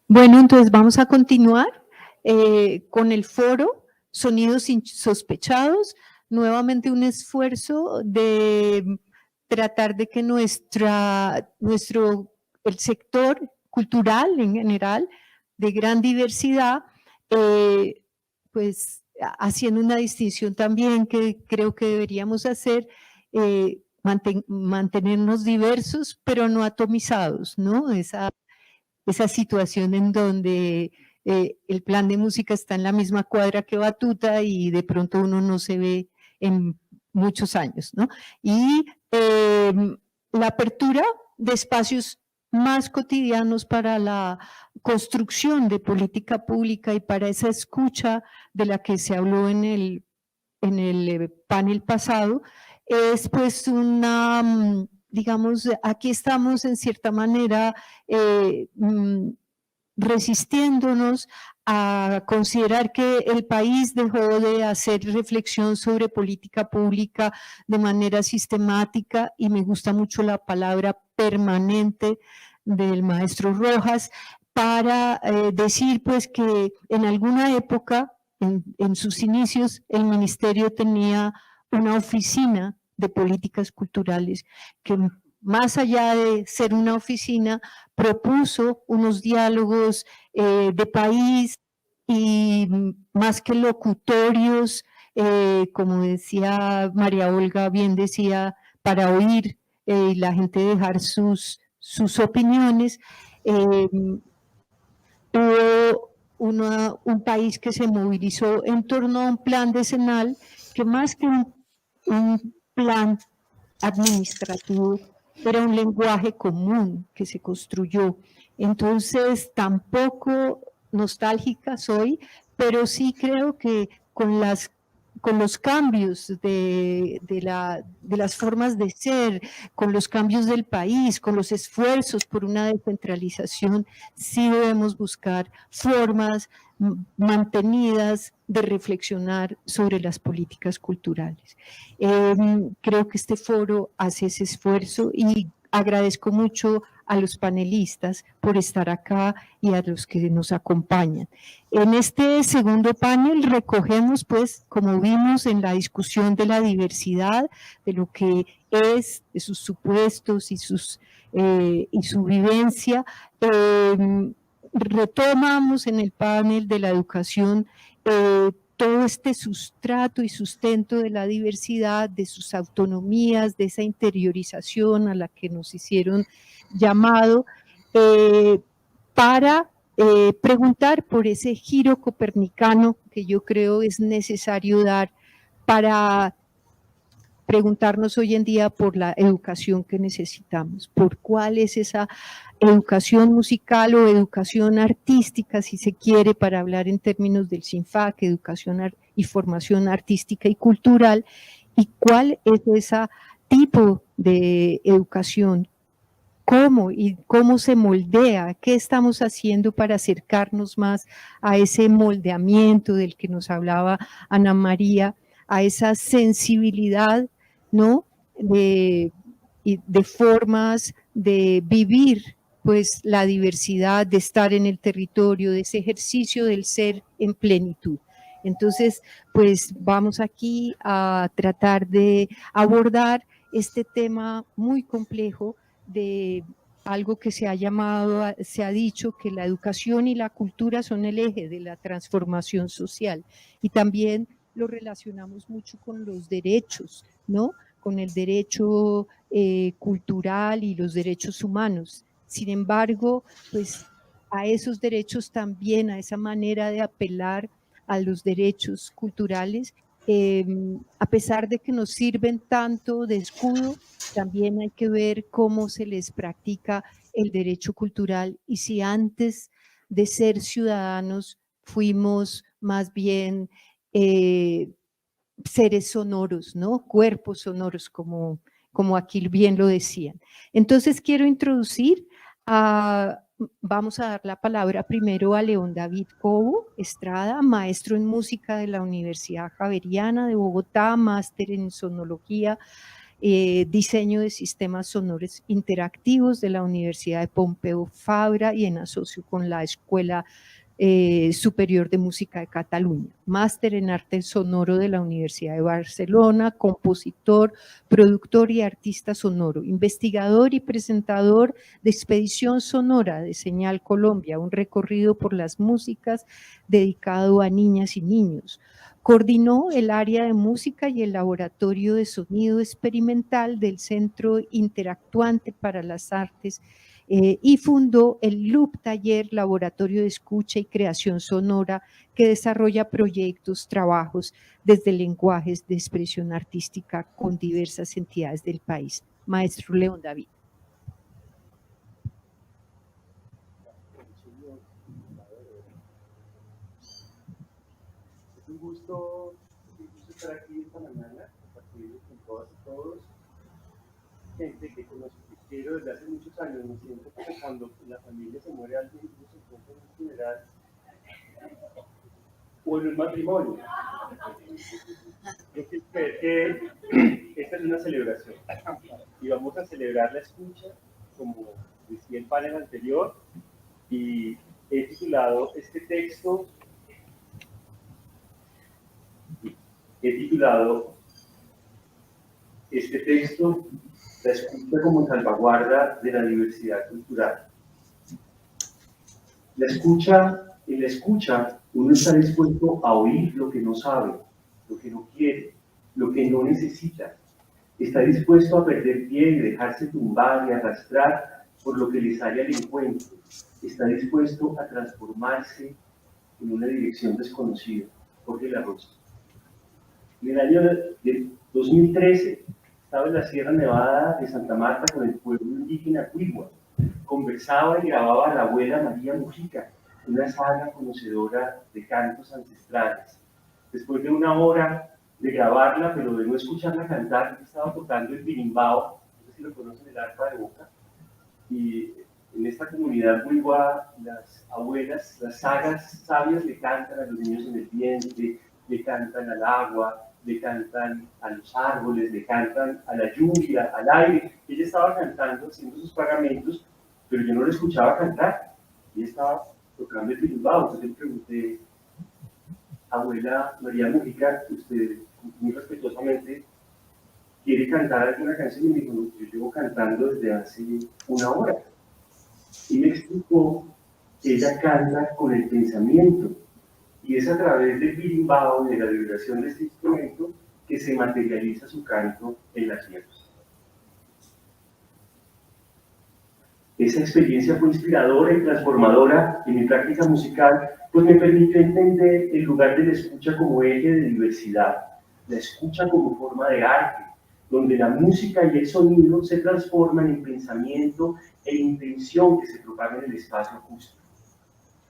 Bueno, entonces vamos a continuar con el foro Sonidos Insospechados, nuevamente un esfuerzo de tratar de que el sector cultural en general, de gran diversidad, pues haciendo una distinción también que creo que deberíamos hacer, mantenernos diversos, pero no atomizados, ¿no? Esa situación en donde el plan de música está en la misma cuadra que Batuta y de pronto uno no se ve en muchos años, ¿no? Y la apertura de espacios más cotidianos para la construcción de política pública y para esa escucha de la que se habló en el panel pasado, es pues digamos, aquí estamos en cierta manera resistiéndonos a considerar que el país dejó de hacer reflexión sobre política pública de manera sistemática, y me gusta mucho la palabra permanente del maestro Rojas, para decir pues que en alguna época, en sus inicios, el ministerio tenía una oficina de políticas culturales que, más allá de ser una oficina, propuso unos diálogos de país y más que locutorios, como decía María Olga, bien decía, para oír y la gente dejar sus opiniones. Hubo un país que se movilizó en torno a un plan decenal que, más que un plan administrativo, era un lenguaje común que se construyó. Entonces, tampoco nostálgica soy, pero sí creo que con los cambios de las formas de ser, con los cambios del país, con los esfuerzos por una descentralización, sí debemos buscar formas mantenidas de reflexionar sobre las políticas culturales. Creo que este foro hace ese esfuerzo y agradezco mucho a los panelistas por estar acá y a los que nos acompañan. En este segundo panel recogemos, pues, como vimos en la discusión de la diversidad, de lo que es, de sus supuestos y su vivencia, retomamos en el panel de la educación todo este sustrato y sustento de la diversidad, de sus autonomías, de esa interiorización a la que nos hicieron llamado, para preguntar por ese giro copernicano que yo creo es necesario dar para preguntarnos hoy en día por la educación que necesitamos, por cuál es esa educación musical o educación artística, si se quiere, para hablar en términos del SINFAC, educación y formación artística y cultural, y cuál es ese tipo de educación, cómo se moldea, qué estamos haciendo para acercarnos más a ese moldeamiento del que nos hablaba Ana María, a esa sensibilidad, ¿no?, de formas de vivir pues la diversidad, de estar en el territorio, de ese ejercicio del ser en plenitud. Entonces, pues vamos aquí a tratar de abordar este tema muy complejo de algo que se ha dicho que la educación y la cultura son el eje de la transformación social, y también lo relacionamos mucho con los derechos, ¿no?, con el derecho cultural y los derechos humanos. Sin embargo, pues a esos derechos también, a esa manera de apelar a los derechos culturales, a pesar de que nos sirven tanto de escudo, también hay que ver cómo se les practica el derecho cultural y si antes de ser ciudadanos fuimos más bien seres sonoros, ¿no?, cuerpos sonoros, como aquí bien lo decían. Entonces quiero introducir vamos a dar la palabra primero a León David Cobo Estrada, maestro en música de la Universidad Javeriana de Bogotá, máster en sonología diseño de sistemas sonoros interactivos de la Universidad de Pompeu Fabra y en asocio con la Escuela Superior de Música de Cataluña, máster en arte sonoro de la Universidad de Barcelona, compositor, productor y artista sonoro, investigador y presentador de Expedición Sonora de Señal Colombia, un recorrido por las músicas dedicado a niñas y niños. Coordinó el área de música y el laboratorio de sonido experimental del Centro Interactuante para las Artes y fundó el Loop Taller, Laboratorio de Escucha y Creación Sonora, que desarrolla proyectos, trabajos desde lenguajes de expresión artística con diversas entidades del país. Maestro León David. Es un gusto estar aquí esta mañana, compartir con todas y todos. Gente que conozco, que quiero desde hace muchos años. Me siento como cuando en la familia se muere alguien y se encuentra en un funeral o en un matrimonio. Yo quiero creer que esta es una celebración y vamos a celebrar la escucha, como decía el panel anterior, y he titulado este texto, La escucha como salvaguarda de la diversidad cultural. En la escucha, uno está dispuesto a oír lo que no sabe, lo que no quiere, lo que no necesita. Está dispuesto a perder pie y dejarse tumbar y arrastrar por lo que le sale al encuentro. Está dispuesto a transformarse en una dirección desconocida. Jorge Larrosa. En el año de 2013 estaba en la Sierra Nevada de Santa Marta con el pueblo indígena Cuigua. Conversaba y grababa a la abuela María Mujica, una sabia conocedora de cantos ancestrales. Después de una hora de grabarla, pero de no escucharla cantar, estaba tocando el birimbao, no sé si lo conocen, el arpa de boca, y en esta comunidad Cuigua, las abuelas, las sabias le cantan a los niños en el vientre, le cantan al agua, le cantan a los árboles, le cantan a la lluvia, al aire. Ella estaba cantando, haciendo sus pagamentos, pero yo no la escuchaba cantar. Ella estaba tocando el birimbao. Entonces le pregunté, abuela María Mujica, usted muy respetuosamente quiere cantar alguna canción, y me dijo, yo llevo cantando desde hace una hora. Y me explicó que ella canta con el pensamiento, y es a través del birimbao, de la vibración de este instrumento, que se materializa su canto en la tierra. Esa experiencia fue inspiradora y transformadora en mi práctica musical, pues me permitió entender el lugar de la escucha como eje de diversidad, la escucha como forma de arte, donde la música y el sonido se transforman en pensamiento e intención que se propaga en el espacio acústico.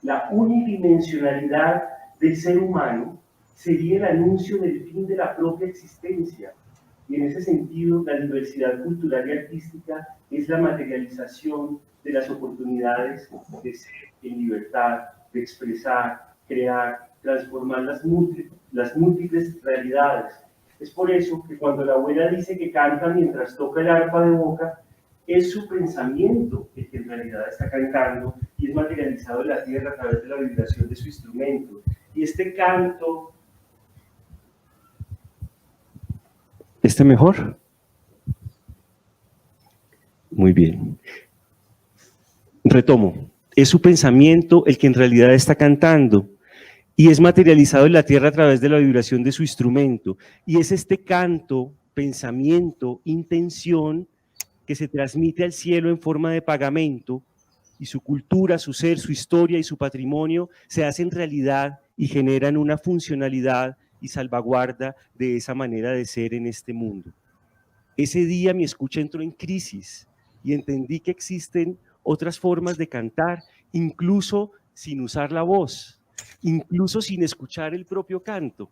La unidimensionalidad del ser humano sería el anuncio del fin de la propia existencia, y en ese sentido la diversidad cultural y artística es la materialización de las oportunidades de ser en libertad, de expresar, crear, transformar las múltiples realidades. Es por eso que cuando la abuela dice que canta mientras toca el arpa de boca, es su pensamiento el que en realidad está cantando y es materializado en la tierra a través de la vibración de su instrumento. Y este canto... ¿Está mejor? Muy bien. Retomo. Es su pensamiento el que en realidad está cantando y es materializado en la tierra a través de la vibración de su instrumento. Y es este canto, pensamiento, intención que se transmite al cielo en forma de pagamento, y su cultura, su ser, su historia y su patrimonio se hacen realidad y generan una funcionalidad y salvaguarda de esa manera de ser en este mundo. Ese día mi escucha entró en crisis y entendí que existen otras formas de cantar, incluso sin usar la voz, incluso sin escuchar el propio canto.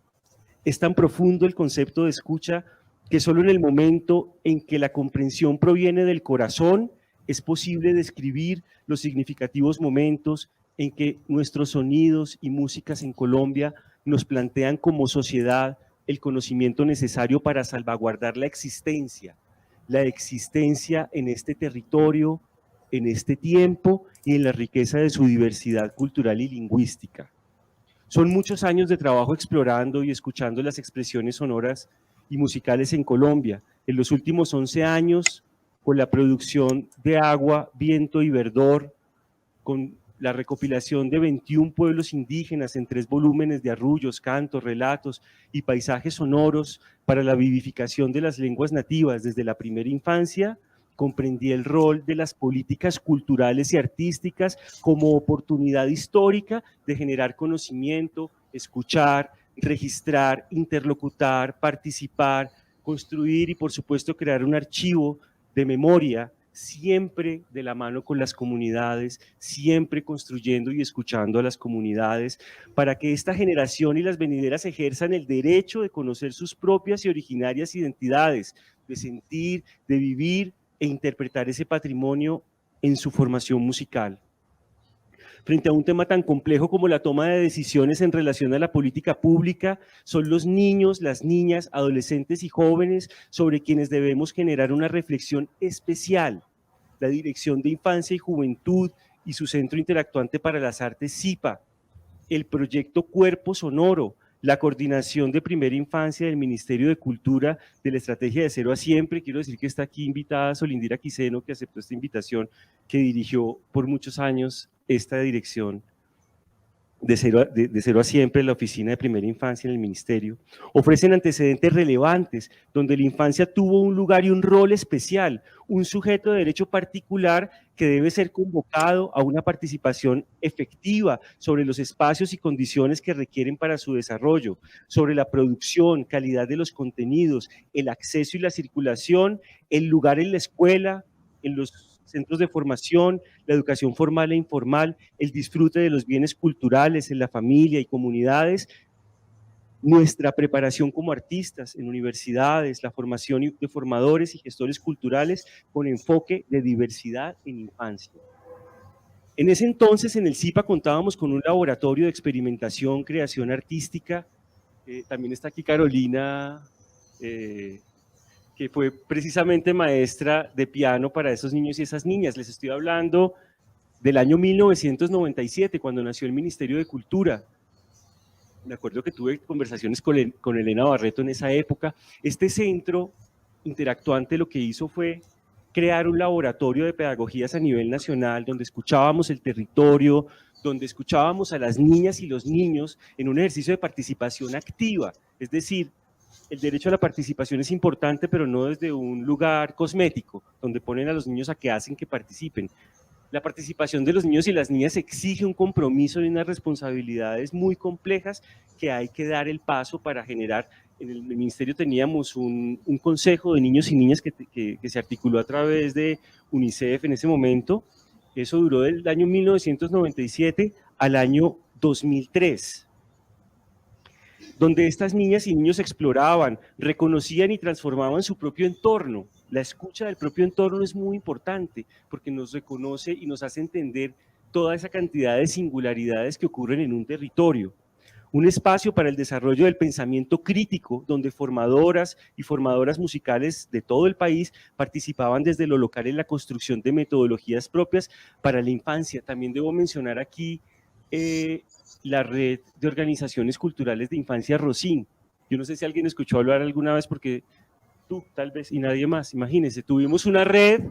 Es tan profundo el concepto de escucha que solo en el momento en que la comprensión proviene del corazón es posible describir los significativos momentos en que nuestros sonidos y músicas en Colombia nos plantean como sociedad el conocimiento necesario para salvaguardar la existencia, la existencia en este territorio, en este tiempo y en la riqueza de su diversidad cultural y lingüística. Son muchos años de trabajo explorando y escuchando las expresiones sonoras y musicales en Colombia. En los últimos 11 años, con la producción de Agua, Viento y Verdor, con la recopilación de 21 pueblos indígenas en 3 volúmenes de arrullos, cantos, relatos y paisajes sonoros para la vivificación de las lenguas nativas desde la primera infancia, comprendí el rol de las políticas culturales y artísticas como oportunidad histórica de generar conocimiento, escuchar, registrar, interlocutar, participar, construir y por supuesto crear un archivo de memoria, siempre de la mano con las comunidades, siempre construyendo y escuchando a las comunidades, para que esta generación y las venideras ejerzan el derecho de conocer sus propias y originarias identidades, de sentir, de vivir e interpretar ese patrimonio en su formación musical. Frente a un tema tan complejo como la toma de decisiones en relación a la política pública, son los niños, las niñas, adolescentes y jóvenes sobre quienes debemos generar una reflexión especial. La Dirección de Infancia y Juventud y su Centro Interactuante para las Artes CIPA, el proyecto Cuerpo Sonoro, la coordinación de primera infancia del Ministerio de Cultura de la Estrategia de Cero a Siempre. Quiero decir que está aquí invitada Solindira Quiseno, que aceptó esta invitación, que dirigió por muchos años esta dirección de cero a Siempre, la Oficina de Primera Infancia en el Ministerio. Ofrecen antecedentes relevantes, donde la infancia tuvo un lugar y un rol especial, un sujeto de derecho particular que debe ser convocado a una participación efectiva sobre los espacios y condiciones que requieren para su desarrollo, sobre la producción, calidad de los contenidos, el acceso y la circulación, el lugar en la escuela, en los centros de formación, la educación formal e informal, el disfrute de los bienes culturales en la familia y comunidades, nuestra preparación como artistas en universidades, la formación de formadores y gestores culturales con enfoque de diversidad en infancia. En ese entonces en el CIPA contábamos con un laboratorio de experimentación, creación artística, también está aquí Carolina, que fue precisamente maestra de piano para esos niños y esas niñas. Les estoy hablando del año 1997, cuando nació el Ministerio de Cultura. Me acuerdo que tuve conversaciones con Elena Barreto en esa época. Este centro interactuante lo que hizo fue crear un laboratorio de pedagogías a nivel nacional, donde escuchábamos el territorio, donde escuchábamos a las niñas y los niños en un ejercicio de participación activa, es decir, el derecho a la participación es importante, pero no desde un lugar cosmético, donde ponen a los niños a que hacen que participen. La participación de los niños y las niñas exige un compromiso y unas responsabilidades muy complejas que hay que dar el paso para generar. En el ministerio teníamos un consejo de niños y niñas que se articuló a través de UNICEF en ese momento. Eso duró del año 1997 al año 2003. Donde estas niñas y niños exploraban, reconocían y transformaban su propio entorno. La escucha del propio entorno es muy importante porque nos reconoce y nos hace entender toda esa cantidad de singularidades que ocurren en un territorio. Un espacio para el desarrollo del pensamiento crítico, donde formadoras y formadoras musicales de todo el país participaban desde lo local en la construcción de metodologías propias para la infancia. También debo mencionar aquí la red de organizaciones culturales de infancia Rosín. Yo no sé si alguien escuchó hablar alguna vez, porque tú tal vez y nadie más, imagínense, tuvimos una red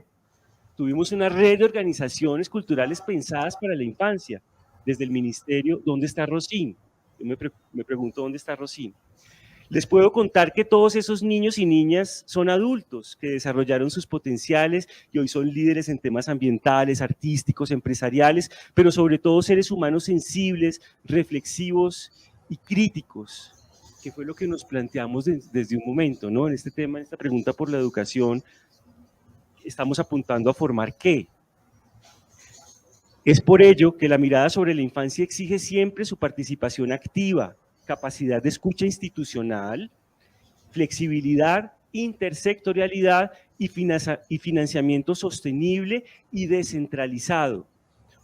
de organizaciones culturales pensadas para la infancia, desde el ministerio. ¿Dónde está Rosín? Yo me pregunto, ¿dónde está Rosín? Les puedo contar que todos esos niños y niñas son adultos que desarrollaron sus potenciales y hoy son líderes en temas ambientales, artísticos, empresariales, pero sobre todo seres humanos sensibles, reflexivos y críticos, que fue lo que nos planteamos desde un momento, ¿no? En este tema, en esta pregunta por la educación, estamos apuntando a formar ¿qué? Es por ello que la mirada sobre la infancia exige siempre su participación activa, capacidad de escucha institucional, flexibilidad, intersectorialidad y financiamiento sostenible y descentralizado.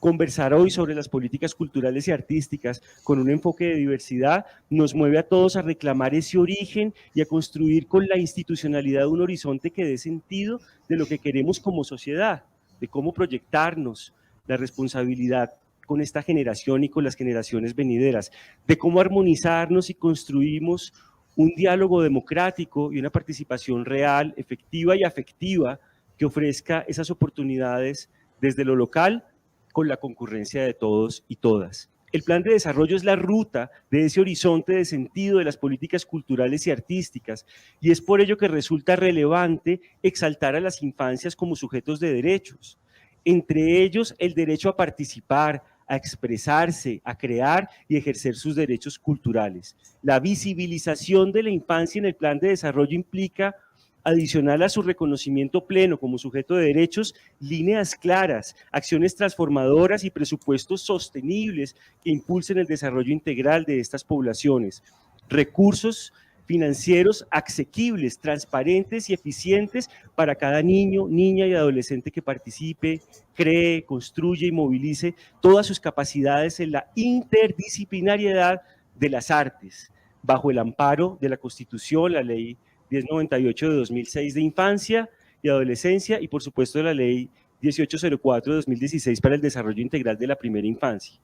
Conversar hoy sobre las políticas culturales y artísticas con un enfoque de diversidad nos mueve a todos a reclamar ese origen y a construir con la institucionalidad un horizonte que dé sentido de lo que queremos como sociedad, de cómo proyectarnos, la responsabilidad con esta generación y con las generaciones venideras, de cómo armonizarnos y construimos un diálogo democrático y una participación real, efectiva y afectiva que ofrezca esas oportunidades desde lo local con la concurrencia de todos y todas. El plan de desarrollo es la ruta de ese horizonte de sentido de las políticas culturales y artísticas, y es por ello que resulta relevante exaltar a las infancias como sujetos de derechos, entre ellos el derecho a participar, a expresarse, a crear y ejercer sus derechos culturales. La visibilización de la infancia en el plan de desarrollo implica, adicional a su reconocimiento pleno como sujeto de derechos, líneas claras, acciones transformadoras y presupuestos sostenibles que impulsen el desarrollo integral de estas poblaciones, recursos financieros asequibles, transparentes y eficientes para cada niño, niña y adolescente que participe, cree, construye y movilice todas sus capacidades en la interdisciplinariedad de las artes, bajo el amparo de la Constitución, la Ley 1098 de 2006 de Infancia y Adolescencia y por supuesto de la Ley 1804 de 2016 para el desarrollo integral de la primera infancia.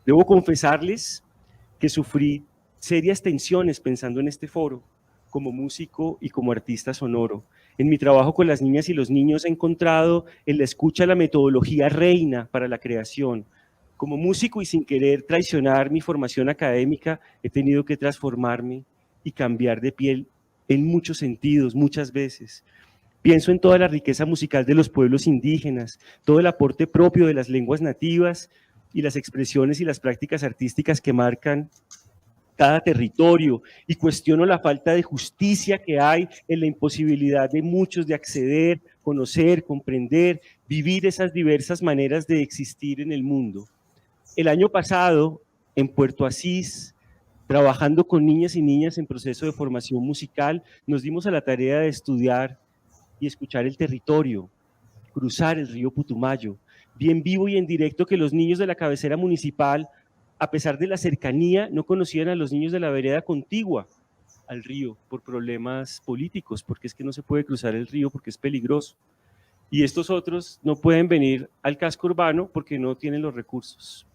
Debo confesarles que sufrí serias tensiones pensando en este foro, como músico y como artista sonoro. En mi trabajo con las niñas y los niños he encontrado en la escucha la metodología reina para la creación. Como músico y sin querer traicionar mi formación académica, he tenido que transformarme y cambiar de piel en muchos sentidos, muchas veces. Pienso en toda la riqueza musical de los pueblos indígenas, todo el aporte propio de las lenguas nativas y las expresiones y las prácticas artísticas que marcan cada territorio, y cuestiono la falta de justicia que hay en la imposibilidad de muchos de acceder, conocer, comprender, vivir esas diversas maneras de existir en el mundo. El año pasado, en Puerto Asís, trabajando con niñas y niñas en proceso de formación musical, nos dimos a la tarea de estudiar y escuchar el territorio, cruzar el río Putumayo, bien vivo y en directo que los niños de la cabecera municipal, a pesar de la cercanía, no conocían a los niños de la vereda contigua al río por problemas políticos, porque es que no se puede cruzar el río porque es peligroso. Y estos otros no pueden venir al casco urbano porque no tienen los recursos.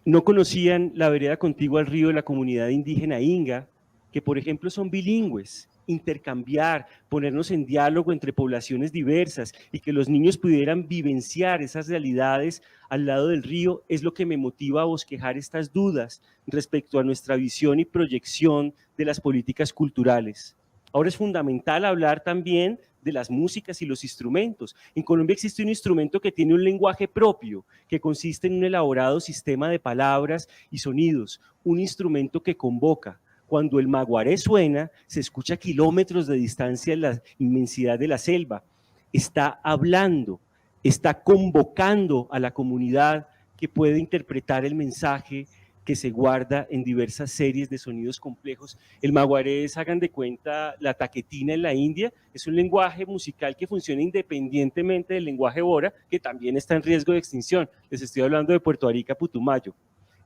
No conocían la vereda contigua al río de la comunidad indígena Inga, que por ejemplo son bilingües. Intercambiar, ponernos en diálogo entre poblaciones diversas y que los niños pudieran vivenciar esas realidades al lado del río es lo que me motiva a bosquejar estas dudas respecto a nuestra visión y proyección de las políticas culturales. Ahora es fundamental hablar también de las músicas y los instrumentos. En Colombia existe un instrumento que tiene un lenguaje propio, que consiste en un elaborado sistema de palabras y sonidos, un instrumento que convoca. Cuando el maguaré suena, se escucha a kilómetros de distancia en la inmensidad de la selva. Está hablando, está convocando a la comunidad que puede interpretar el mensaje que se guarda en diversas series de sonidos complejos. El maguaré es, hagan de cuenta, la taquetina en la India, es un lenguaje musical que funciona independientemente del lenguaje bora, que también está en riesgo de extinción. Les estoy hablando de Puerto Arica, Putumayo.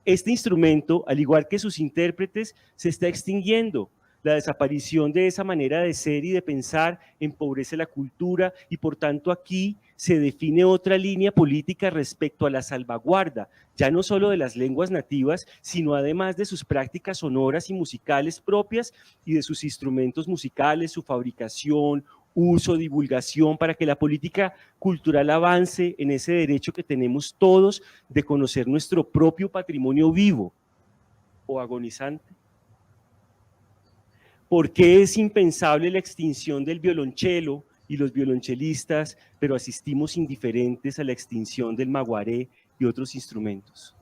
Este instrumento, al igual que sus intérpretes, se está extinguiendo. La desaparición de esa manera de ser y de pensar empobrece la cultura y por tanto aquí se define otra línea política respecto a la salvaguarda, ya no solo de las lenguas nativas, sino además de sus prácticas sonoras y musicales propias y de sus instrumentos musicales, su fabricación, uso, divulgación, para que la política cultural avance en ese derecho que tenemos todos de conocer nuestro propio patrimonio vivo o agonizante. ¿Por qué es impensable la extinción del violonchelo y los violonchelistas, pero asistimos indiferentes a la extinción del maguaré y otros instrumentos?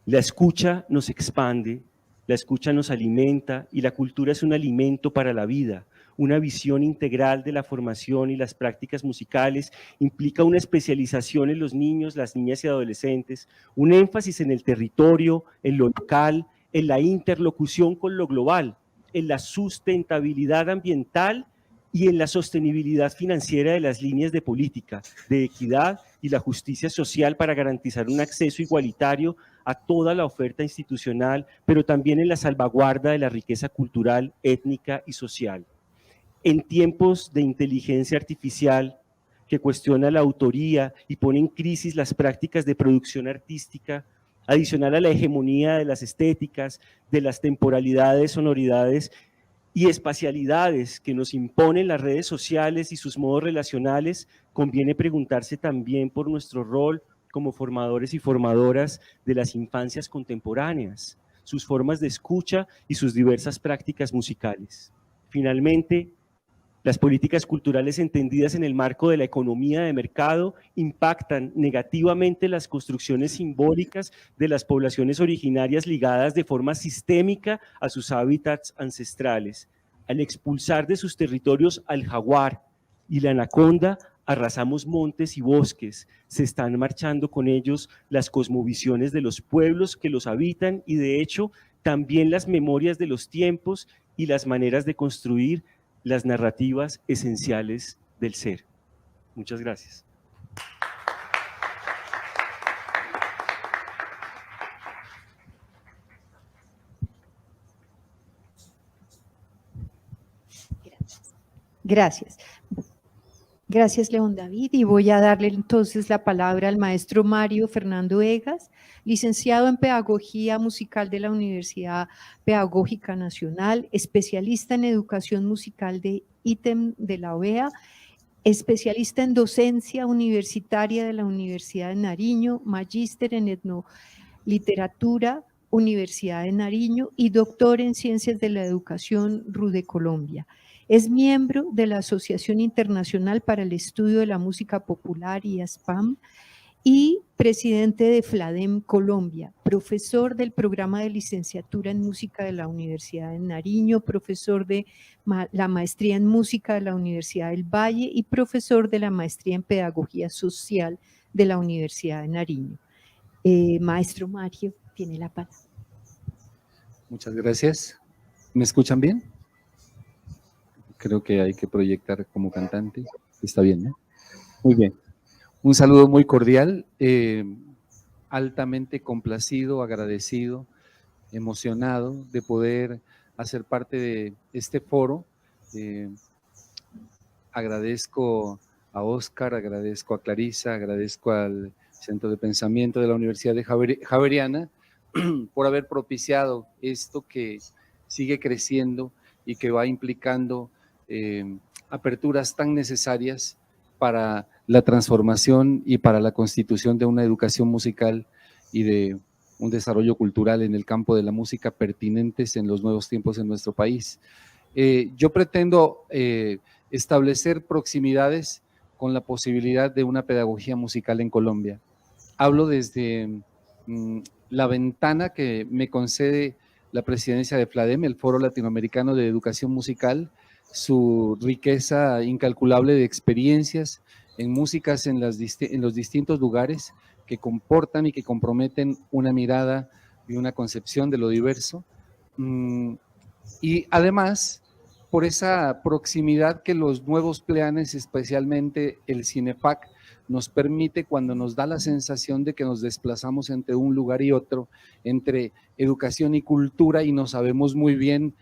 La escucha nos expande, la escucha nos alimenta y la cultura es un alimento para la vida. Una visión integral de la formación y las prácticas musicales implica una especialización en los niños, las niñas y adolescentes, un énfasis en el territorio, en lo local, en la interlocución con lo global, en la sustentabilidad ambiental y en la sostenibilidad financiera de las líneas de política, de equidad y la justicia social para garantizar un acceso igualitario a toda la oferta institucional, pero también en la salvaguarda de la riqueza cultural, étnica y social. En tiempos de inteligencia artificial que cuestiona la autoría y pone en crisis las prácticas de producción artística, adicional a la hegemonía de las estéticas, de las temporalidades, sonoridades y espacialidades que nos imponen las redes sociales y sus modos relacionales, conviene preguntarse también por nuestro rol como formadores y formadoras de las infancias contemporáneas, sus formas de escucha y sus diversas prácticas musicales. Finalmente, las políticas culturales entendidas en el marco de la economía de mercado impactan negativamente las construcciones simbólicas de las poblaciones originarias ligadas de forma sistémica a sus hábitats ancestrales. Al expulsar de sus territorios al jaguar y la anaconda, arrasamos montes y bosques. Se están marchando con ellos las cosmovisiones de los pueblos que los habitan y, de hecho, también las memorias de los tiempos y las maneras de construir las narrativas esenciales del ser. Muchas gracias. Gracias. Gracias, León David, y voy a darle entonces la palabra al maestro Mario Fernando Egas, licenciado en Pedagogía Musical de la Universidad Pedagógica Nacional, especialista en Educación Musical de ITEM de la OEA, especialista en Docencia Universitaria de la Universidad de Nariño, magíster en Etnoliteratura, Universidad de Nariño y doctor en Ciencias de la Educación, RUDE Colombia. Es miembro de la Asociación Internacional para el Estudio de la Música Popular y ASPAM y presidente de FLADEM Colombia, profesor del programa de licenciatura en música de la Universidad de Nariño, profesor de la maestría en música de la Universidad del Valle y profesor de la maestría en pedagogía social de la Universidad de Nariño. Maestro Mario, tiene la palabra. Muchas gracias. ¿Me escuchan bien? Creo que hay que proyectar como cantante. Está bien, ¿no? Muy bien. Un saludo muy cordial, altamente complacido, agradecido, emocionado de poder hacer parte de este foro. Agradezco a Óscar, agradezco a Clarisa, agradezco al Centro de Pensamiento de la Universidad Javeriana por haber propiciado esto que sigue creciendo y que va implicando aperturas tan necesarias para la transformación y para la constitución de una educación musical y de un desarrollo cultural en el campo de la música pertinentes en los nuevos tiempos en nuestro país. Yo pretendo establecer proximidades con la posibilidad de una pedagogía musical en Colombia. Hablo desde la ventana que me concede la presidencia de FLADEM, el Foro Latinoamericano de Educación Musical, su riqueza incalculable de experiencias en músicas en los distintos lugares que comportan y que comprometen una mirada y una concepción de lo diverso. Y además, por esa proximidad que los nuevos planes, especialmente el CINEFAC, nos permite cuando nos da la sensación de que nos desplazamos entre un lugar y otro, entre educación y cultura, y no sabemos muy bien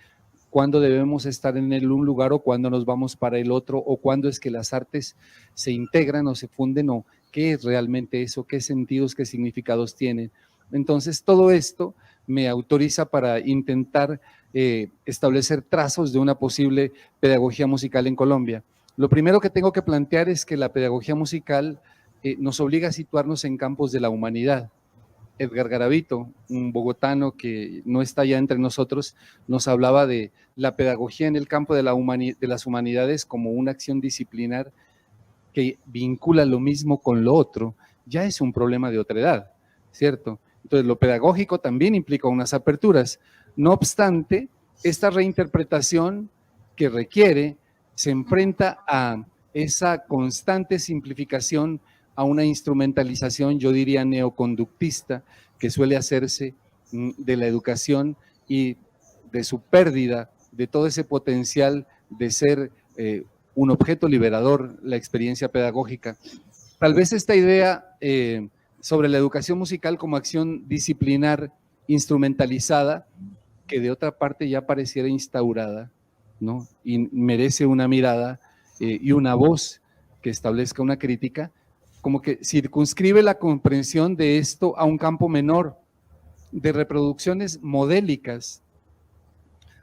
cuándo debemos estar en un lugar o cuándo nos vamos para el otro, o cuándo es que las artes se integran o se funden, o qué es realmente eso, qué sentidos, qué significados tienen. Entonces, todo esto me autoriza para intentar establecer trazos de una posible pedagogía musical en Colombia. Lo primero que tengo que plantear es que la pedagogía musical nos obliga a situarnos en campos de la humanidad. Edgar Garavito, un bogotano que no está ya entre nosotros, nos hablaba de la pedagogía en el campo de las humanidades como una acción disciplinar que vincula lo mismo con lo otro. Ya es un problema de otra edad, ¿cierto? Entonces, lo pedagógico también implica unas aperturas. No obstante, esta reinterpretación que requiere se enfrenta a esa constante simplificación, a una instrumentalización, yo diría neoconductista, que suele hacerse de la educación y de su pérdida, de todo ese potencial de ser un objeto liberador, la experiencia pedagógica. Tal vez esta idea sobre la educación musical como acción disciplinar instrumentalizada, que de otra parte ya pareciera instaurada, ¿no? Y merece una mirada y una voz que establezca una crítica, como que circunscribe la comprensión de esto a un campo menor, de reproducciones modélicas,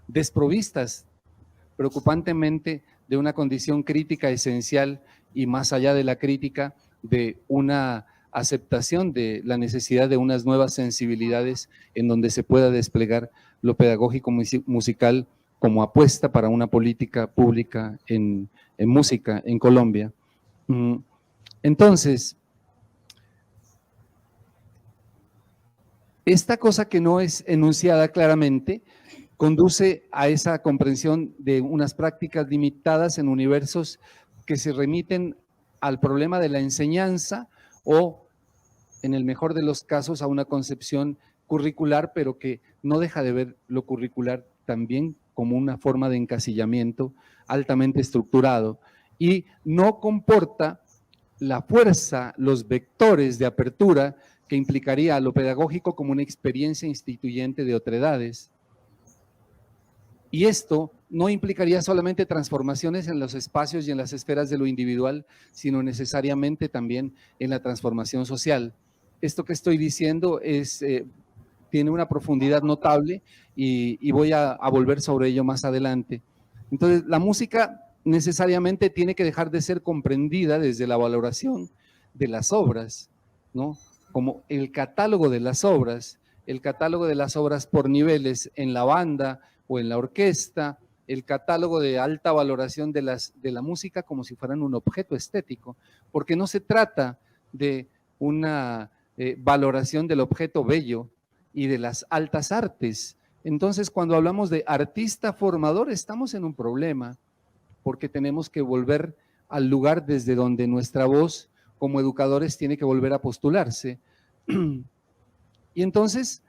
desprovistas preocupantemente de una condición crítica esencial y más allá de la crítica, de una aceptación de la necesidad de unas nuevas sensibilidades en donde se pueda desplegar lo pedagógico musical como apuesta para una política pública en música en Colombia. Entonces, esta cosa que no es enunciada claramente conduce a esa comprensión de unas prácticas limitadas en universos que se remiten al problema de la enseñanza o, en el mejor de los casos, a una concepción curricular, pero que no deja de ver lo curricular también como una forma de encasillamiento altamente estructurado y no comporta la fuerza, los vectores de apertura que implicaría a lo pedagógico como una experiencia instituyente de otredades. Y esto no implicaría solamente transformaciones en los espacios y en las esferas de lo individual, sino necesariamente también en la transformación social. Esto que estoy diciendo tiene una profundidad notable y voy a volver sobre ello más adelante. Entonces, la música necesariamente tiene que dejar de ser comprendida desde la valoración de las obras, ¿no? Como el catálogo de las obras por niveles en la banda o en la orquesta, el catálogo de alta valoración de la música como si fueran un objeto estético, porque no se trata de una valoración del objeto bello y de las altas artes. Entonces, cuando hablamos de artista formador, estamos en un problema, porque tenemos que volver al lugar desde donde nuestra voz como educadores tiene que volver a postularse. Y entonces,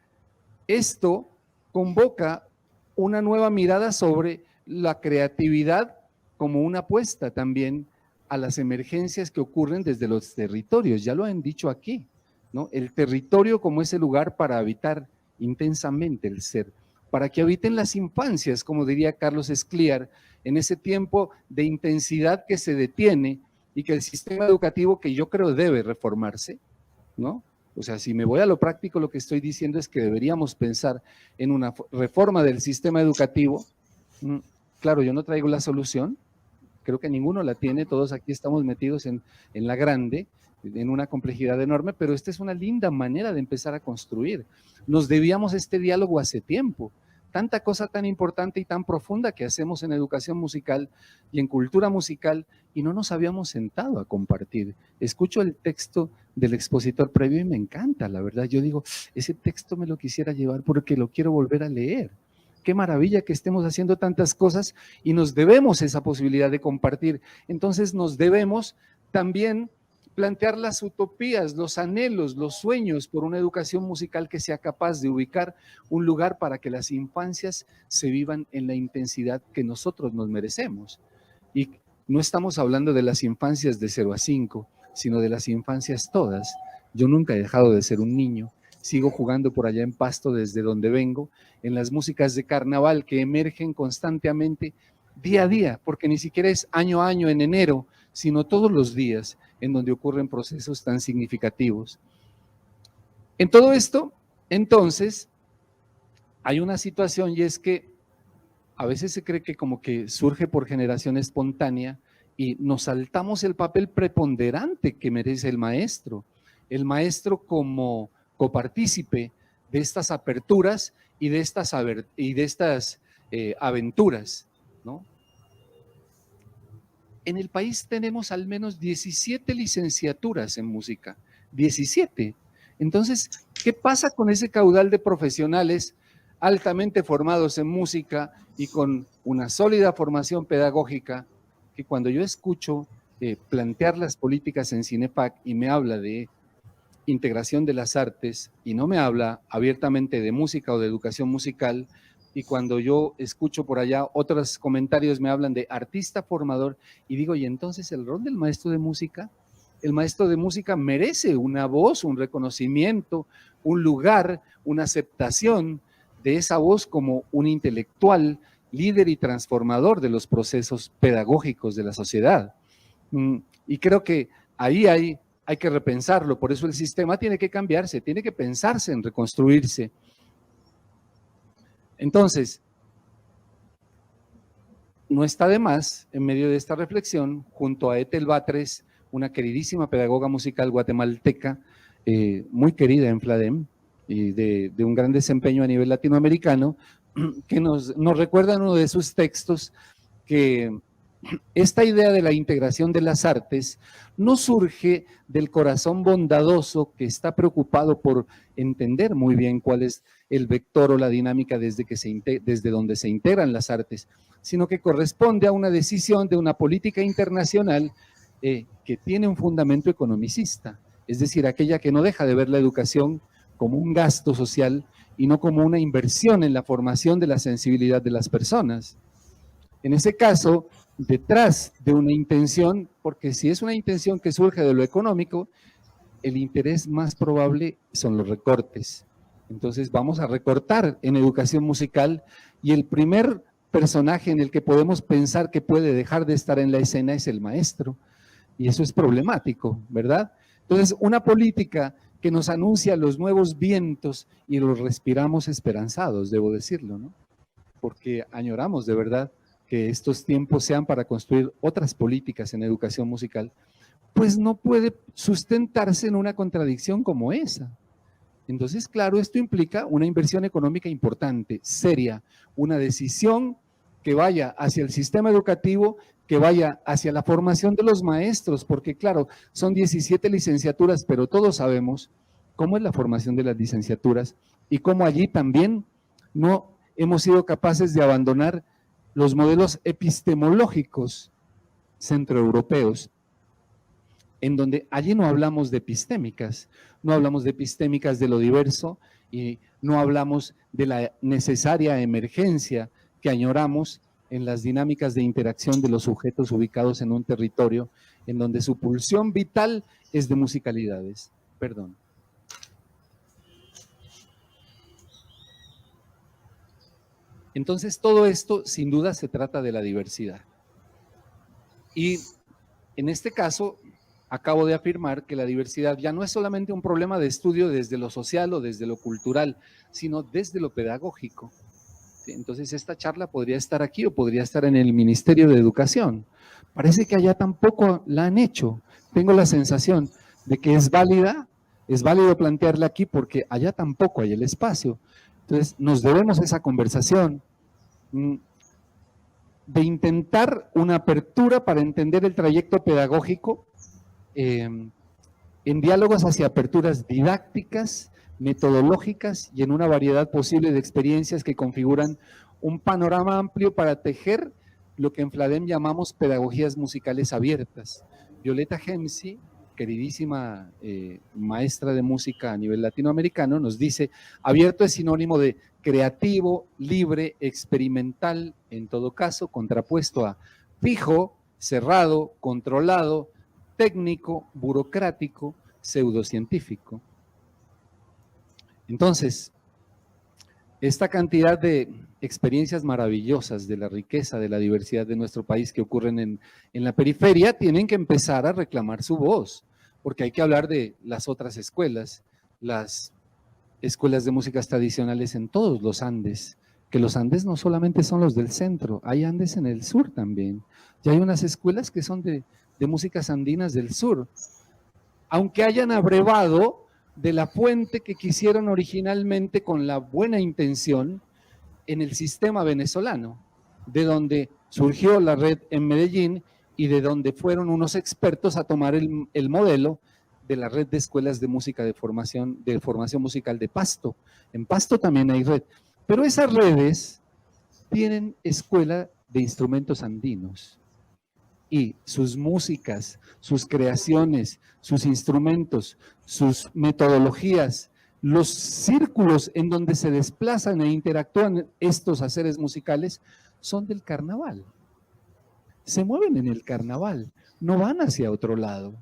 esto convoca una nueva mirada sobre la creatividad como una apuesta también a las emergencias que ocurren desde los territorios. Ya lo han dicho aquí, ¿no? El territorio como ese lugar para habitar intensamente el ser, para que habiten las infancias, como diría Carlos Escliar, en ese tiempo de intensidad que se detiene y que el sistema educativo, que yo creo debe reformarse, ¿no? O sea, si me voy a lo práctico, lo que estoy diciendo es que deberíamos pensar en una reforma del sistema educativo. Claro, yo no traigo la solución, creo que ninguno la tiene, todos aquí estamos metidos en la grande, en una complejidad enorme, pero esta es una linda manera de empezar a construir. Nos debíamos este diálogo hace tiempo. Tanta cosa tan importante y tan profunda que hacemos en educación musical y en cultura musical y no nos habíamos sentado a compartir. Escucho el texto del expositor previo y me encanta, la verdad. Yo digo, ese texto me lo quisiera llevar porque lo quiero volver a leer. Qué maravilla que estemos haciendo tantas cosas y nos debemos esa posibilidad de compartir. Entonces nos debemos también plantear las utopías, los anhelos, los sueños por una educación musical que sea capaz de ubicar un lugar para que las infancias se vivan en la intensidad que nosotros nos merecemos. Y no estamos hablando de las infancias de 0 a 5, sino de las infancias todas. Yo nunca he dejado de ser un niño, sigo jugando por allá en Pasto desde donde vengo, en las músicas de carnaval que emergen constantemente día a día, porque ni siquiera es año a año en enero, sino todos los días en donde ocurren procesos tan significativos. En todo esto, entonces, hay una situación y es que a veces se cree que como que surge por generación espontánea y nos saltamos el papel preponderante que merece el maestro como copartícipe de estas aperturas y de estas aventuras, ¿no? En el país tenemos al menos 17 licenciaturas en música, 17. Entonces, ¿qué pasa con ese caudal de profesionales altamente formados en música y con una sólida formación pedagógica? Que cuando yo escucho plantear las políticas en CINEPAC y me habla de integración de las artes y no me habla abiertamente de música o de educación musical, y cuando yo escucho por allá otros comentarios me hablan de artista formador y digo, ¿y entonces el rol del maestro de música? El maestro de música merece una voz, un reconocimiento, un lugar, una aceptación de esa voz como un intelectual, líder y transformador de los procesos pedagógicos de la sociedad. Y creo que ahí hay que repensarlo, por eso el sistema tiene que cambiarse, tiene que pensarse en reconstruirse. Entonces, no está de más, en medio de esta reflexión, junto a Ethel Batres, una queridísima pedagoga musical guatemalteca, muy querida en FLADEM, y de un gran desempeño a nivel latinoamericano, que nos recuerda en uno de sus textos que esta idea de la integración de las artes no surge del corazón bondadoso que está preocupado por entender muy bien cuál es el vector o la dinámica desde donde se integran las artes, sino que corresponde a una decisión de una política internacional que tiene un fundamento economicista, es decir, aquella que no deja de ver la educación como un gasto social y no como una inversión en la formación de la sensibilidad de las personas. En ese caso, detrás de una intención, porque si es una intención que surge de lo económico, el interés más probable son los recortes. Entonces vamos a recortar en educación musical y el primer personaje en el que podemos pensar que puede dejar de estar en la escena es el maestro. Y eso es problemático, ¿verdad? Entonces, una política que nos anuncia los nuevos vientos y los respiramos esperanzados, debo decirlo, ¿no? Porque añoramos de verdad que estos tiempos sean para construir otras políticas en educación musical, pues no puede sustentarse en una contradicción como esa. Entonces, claro, esto implica una inversión económica importante, seria, una decisión que vaya hacia el sistema educativo, que vaya hacia la formación de los maestros, porque claro, son 17 licenciaturas, pero todos sabemos cómo es la formación de las licenciaturas y cómo allí también no hemos sido capaces de abandonar los modelos epistemológicos centroeuropeos, en donde allí no hablamos de epistémicas, no hablamos de epistémicas de lo diverso y no hablamos de la necesaria emergencia que añoramos en las dinámicas de interacción de los sujetos ubicados en un territorio en donde su pulsión vital es de musicalidades. Perdón. Entonces, todo esto, sin duda, se trata de la diversidad. Y en este caso, acabo de afirmar que la diversidad ya no es solamente un problema de estudio desde lo social o desde lo cultural, sino desde lo pedagógico. Entonces, esta charla podría estar aquí o podría estar en el Ministerio de Educación. Parece que allá tampoco la han hecho. Tengo la sensación de que es válido plantearla aquí porque allá tampoco hay el espacio. Entonces, nos debemos esa conversación de intentar una apertura para entender el trayecto pedagógico en diálogos hacia aperturas didácticas, metodológicas y en una variedad posible de experiencias que configuran un panorama amplio para tejer lo que en FLADEM llamamos pedagogías musicales abiertas. Violeta Gemsi, queridísima maestra de música a nivel latinoamericano, nos dice, abierto es sinónimo de creativo, libre, experimental, en todo caso, contrapuesto a fijo, cerrado, controlado, técnico, burocrático, pseudocientífico. Entonces, esta cantidad de experiencias maravillosas de la riqueza, de la diversidad de nuestro país que ocurren en la periferia, tienen que empezar a reclamar su voz, porque hay que hablar de las otras escuelas, las escuelas de músicas tradicionales en todos los Andes, que los Andes no solamente son los del centro, hay Andes en el sur también, y hay unas escuelas que son de músicas andinas del sur, aunque hayan abrevado de la fuente que quisieron originalmente con la buena intención en el sistema venezolano, de donde surgió la red en Medellín y de donde fueron unos expertos a tomar el modelo de la red de escuelas de música de formación musical de Pasto. En Pasto también hay red, pero esas redes tienen escuela de instrumentos andinos y sus músicas, sus creaciones, sus instrumentos, sus metodologías los círculos en donde se desplazan e interactúan estos haceres musicales son del carnaval. Se mueven en el carnaval, no van hacia otro lado.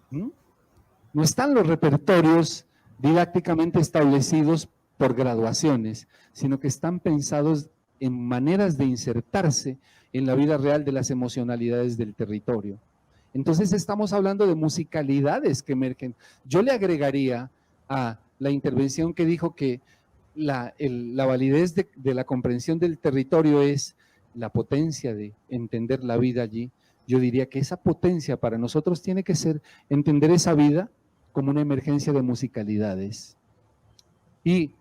No están los repertorios didácticamente establecidos por graduaciones, sino que están pensados en maneras de insertarse en la vida real de las emocionalidades del territorio. Entonces estamos hablando de musicalidades que emergen. Yo le agregaría a la intervención que dijo que la validez de la comprensión del territorio es la potencia de entender la vida allí. Yo diría que esa potencia para nosotros tiene que ser entender esa vida como una emergencia de musicalidades. Y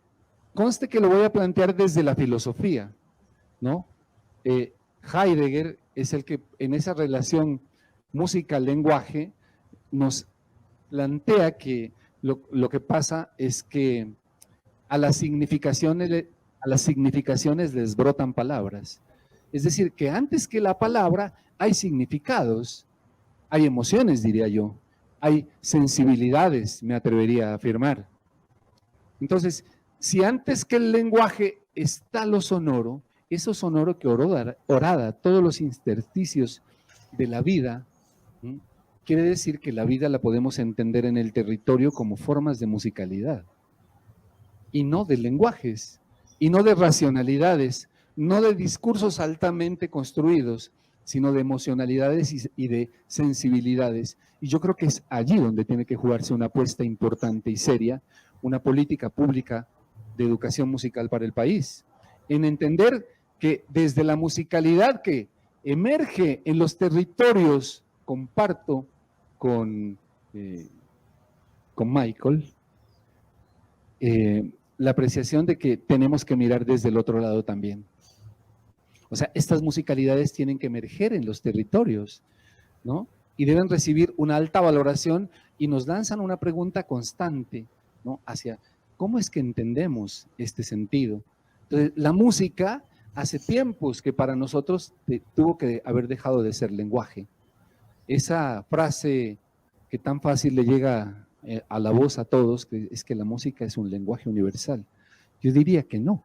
conste que lo voy a plantear desde la filosofía, ¿no? Heidegger es el que en esa relación música-lenguaje nos plantea que lo que pasa es que a las significaciones les brotan palabras. Es decir, que antes que la palabra hay significados, hay emociones, diría yo, hay sensibilidades, me atrevería a afirmar. Entonces, si antes que el lenguaje está lo sonoro, eso sonoro que horada todos los intersticios de la vida, quiere decir que la vida la podemos entender en el territorio como formas de musicalidad, y no de lenguajes, y no de racionalidades, no de discursos altamente construidos, sino de emocionalidades y de sensibilidades. Y yo creo que es allí donde tiene que jugarse una apuesta importante y seria, una política pública de educación musical para el país, en entender que desde la musicalidad que emerge en los territorios, comparto con Michael, la apreciación de que tenemos que mirar desde el otro lado también. O sea, estas musicalidades tienen que emerger en los territorios, ¿no? Y deben recibir una alta valoración y nos lanzan una pregunta constante, ¿no? Hacia cómo es que entendemos este sentido. Entonces, la música hace tiempos que para nosotros tuvo que haber dejado de ser lenguaje. Esa frase que tan fácil le llega a la voz a todos, que es que la música es un lenguaje universal. Yo diría que no.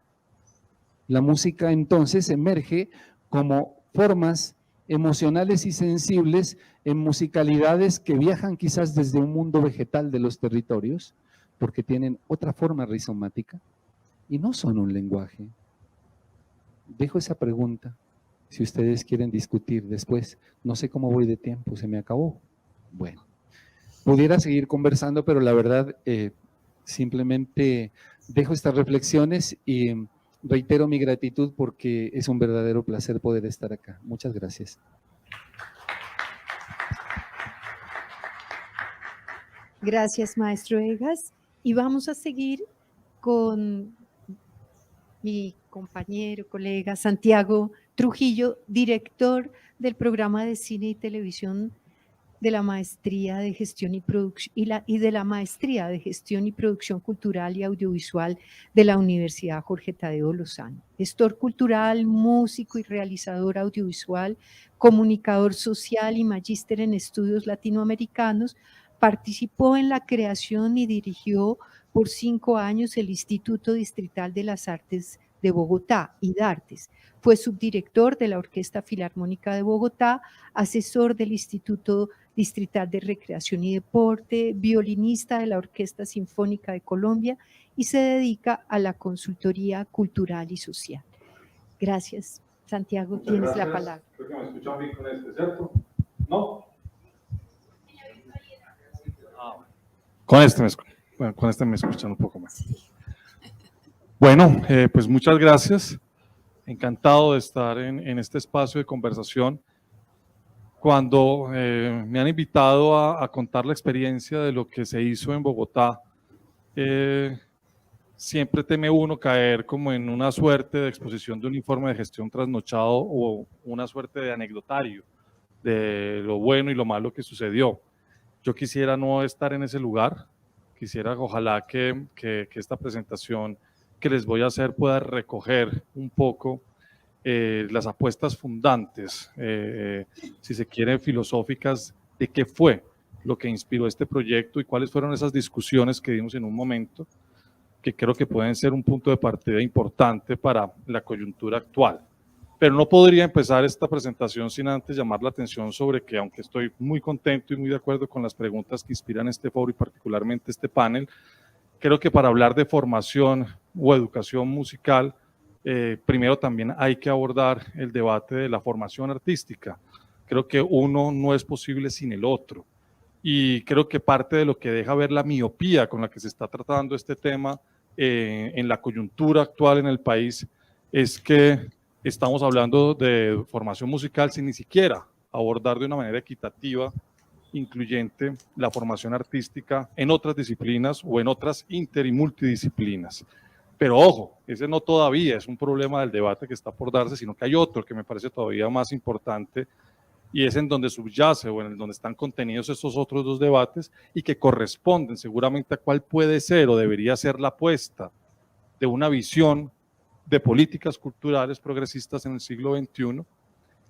La música entonces emerge como formas emocionales y sensibles en musicalidades que viajan quizás desde un mundo vegetal de los territorios, porque tienen otra forma rizomática y no son un lenguaje. Dejo esa pregunta, si ustedes quieren discutir después. No sé cómo voy de tiempo, se me acabó. Bueno, pudiera seguir conversando, pero la verdad simplemente dejo estas reflexiones y reitero mi gratitud porque es un verdadero placer poder estar acá. Muchas gracias. Gracias, maestro Egas. Y vamos a seguir con mi compañero, colega Santiago Trujillo, director del programa de cine y televisión de la Maestría de Gestión y Producción y de la Maestría de Gestión y Producción Cultural y Audiovisual de la Universidad Jorge Tadeo Lozano. Gestor cultural, músico y realizador audiovisual, comunicador social y magíster en estudios latinoamericanos, participó en la creación y dirigió por 5 años el Instituto Distrital de las Artes de Bogotá, IDARTES. Fue subdirector de la Orquesta Filarmónica de Bogotá, asesor del Instituto Distrital de Recreación y Deporte, violinista de la Orquesta Sinfónica de Colombia y se dedica a la consultoría cultural y social. Gracias. Santiago, muchas tienes gracias. la palabra. Creo que me escuchan bien con este, ¿cierto? ¿No? Con este me escuchan un poco más. Bueno, pues muchas gracias. Encantado de estar en este espacio de conversación. Cuando me han invitado a contar la experiencia de lo que se hizo en Bogotá, siempre teme uno caer como en una suerte de exposición de un informe de gestión trasnochado o una suerte de anecdotario de lo bueno y lo malo que sucedió. Yo quisiera no estar en ese lugar, quisiera ojalá que esta presentación que les voy a hacer pueda recoger un poco las apuestas fundantes, si se quiere, filosóficas, de qué fue lo que inspiró este proyecto y cuáles fueron esas discusiones que dimos en un momento que creo que pueden ser un punto de partida importante para la coyuntura actual. Pero no podría empezar esta presentación sin antes llamar la atención sobre que, aunque estoy muy contento y muy de acuerdo con las preguntas que inspiran este foro y particularmente este panel, creo que para hablar de formación o educación musical, primero también hay que abordar el debate de la formación artística. Creo que uno no es posible sin el otro. Y creo que parte de lo que deja ver la miopía con la que se está tratando este tema en la coyuntura actual en el país es que estamos hablando de formación musical sin ni siquiera abordar de una manera equitativa, incluyente, la formación artística en otras disciplinas o en otras inter y multidisciplinas. Pero ojo, ese no todavía es un problema del debate que está por darse, sino que hay otro que me parece todavía más importante, y es en donde subyace o en donde están contenidos estos otros dos debates y que corresponden seguramente a cuál puede ser o debería ser la apuesta de una visión de políticas culturales progresistas en el siglo XXI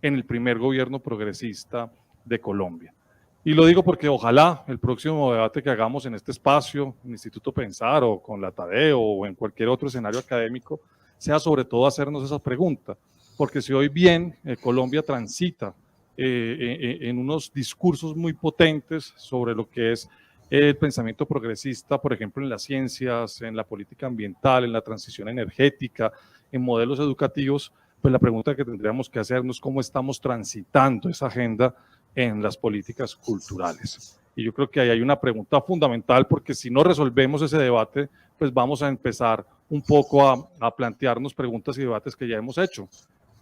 en el primer gobierno progresista de Colombia. Y lo digo porque ojalá el próximo debate que hagamos en este espacio, en Instituto Pensar o con la Tadeo o en cualquier otro escenario académico, sea sobre todo hacernos esa pregunta, porque si hoy bien Colombia transita en unos discursos muy potentes sobre lo que es el pensamiento progresista, por ejemplo, en las ciencias, en la política ambiental, en la transición energética, en modelos educativos, pues la pregunta que tendríamos que hacernos es cómo estamos transitando esa agenda en las políticas culturales. Y yo creo que ahí hay una pregunta fundamental, porque si no resolvemos ese debate, pues vamos a empezar un poco a plantearnos preguntas y debates que ya hemos hecho.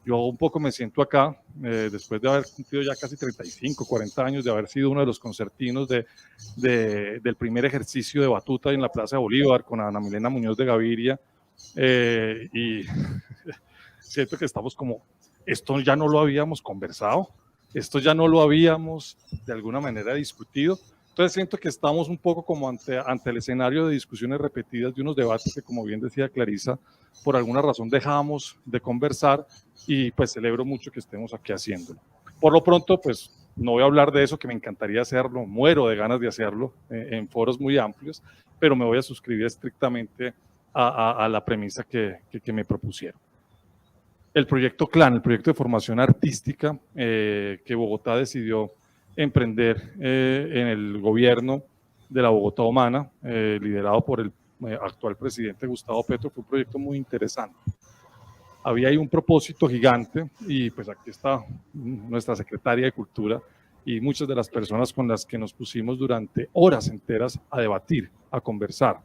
Yo un poco me siento acá, después de haber cumplido ya casi 35, 40 años, de haber sido uno de los concertinos del primer ejercicio de batuta en la Plaza de Bolívar con Ana Milena Muñoz de Gaviria, y siento que estamos como, esto ya no lo habíamos conversado, esto ya no lo habíamos de alguna manera discutido. Entonces siento que estamos un poco como ante el escenario de discusiones repetidas de unos debates que, como bien decía Clarisa, por alguna razón dejamos de conversar, y pues celebro mucho que estemos aquí haciéndolo. Por lo pronto, pues no voy a hablar de eso, que me encantaría hacerlo, muero de ganas de hacerlo en foros muy amplios, pero me voy a suscribir estrictamente a la premisa que me propusieron. El proyecto CLAN, el proyecto de formación artística que Bogotá decidió emprender en el gobierno de la Bogotá Humana, liderado por el actual presidente Gustavo Petro, fue un proyecto muy interesante. Había ahí un propósito gigante, y pues aquí está nuestra secretaria de Cultura y muchas de las personas con las que nos pusimos durante horas enteras a debatir, a conversar,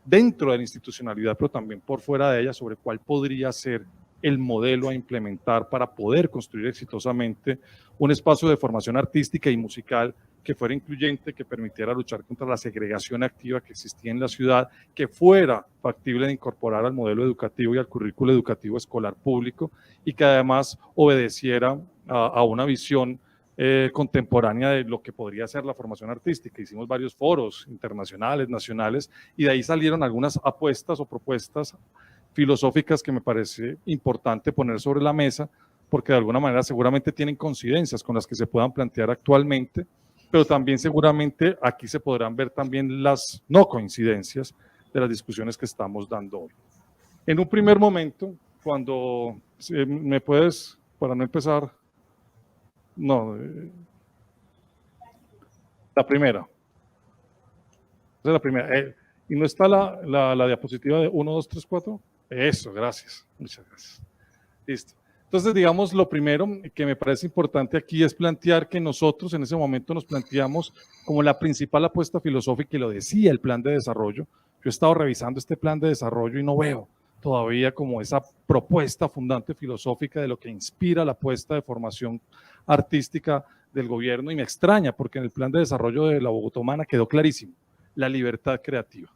dentro de la institucionalidad, pero también por fuera de ella, sobre cuál podría ser el modelo a implementar para poder construir exitosamente un espacio de formación artística y musical que fuera incluyente, que permitiera luchar contra la segregación activa que existía en la ciudad, que fuera factible de incorporar al modelo educativo y al currículo educativo escolar público, y que además obedeciera a una visión contemporánea de lo que podría ser la formación artística. Hicimos varios foros internacionales, nacionales, y de ahí salieron algunas apuestas o propuestas filosóficas que me parece importante poner sobre la mesa, porque de alguna manera seguramente tienen coincidencias con las que se puedan plantear actualmente, pero también seguramente aquí se podrán ver también las no coincidencias de las discusiones que estamos dando hoy. En un primer momento, cuando me puedes, para no empezar, no, la primera. Esa es la primera. ¿Y no está la diapositiva de 1, 2, 3, 4? Eso, gracias. Muchas gracias. Listo. Entonces, digamos, lo primero que me parece importante aquí es plantear que nosotros en ese momento nos planteamos como la principal apuesta filosófica, y lo decía el plan de desarrollo. Yo he estado revisando este plan de desarrollo y no veo todavía como esa propuesta fundante filosófica de lo que inspira la apuesta de formación artística del gobierno, y me extraña porque en el plan de desarrollo de la Bogotá Humana quedó clarísimo: la libertad creativa.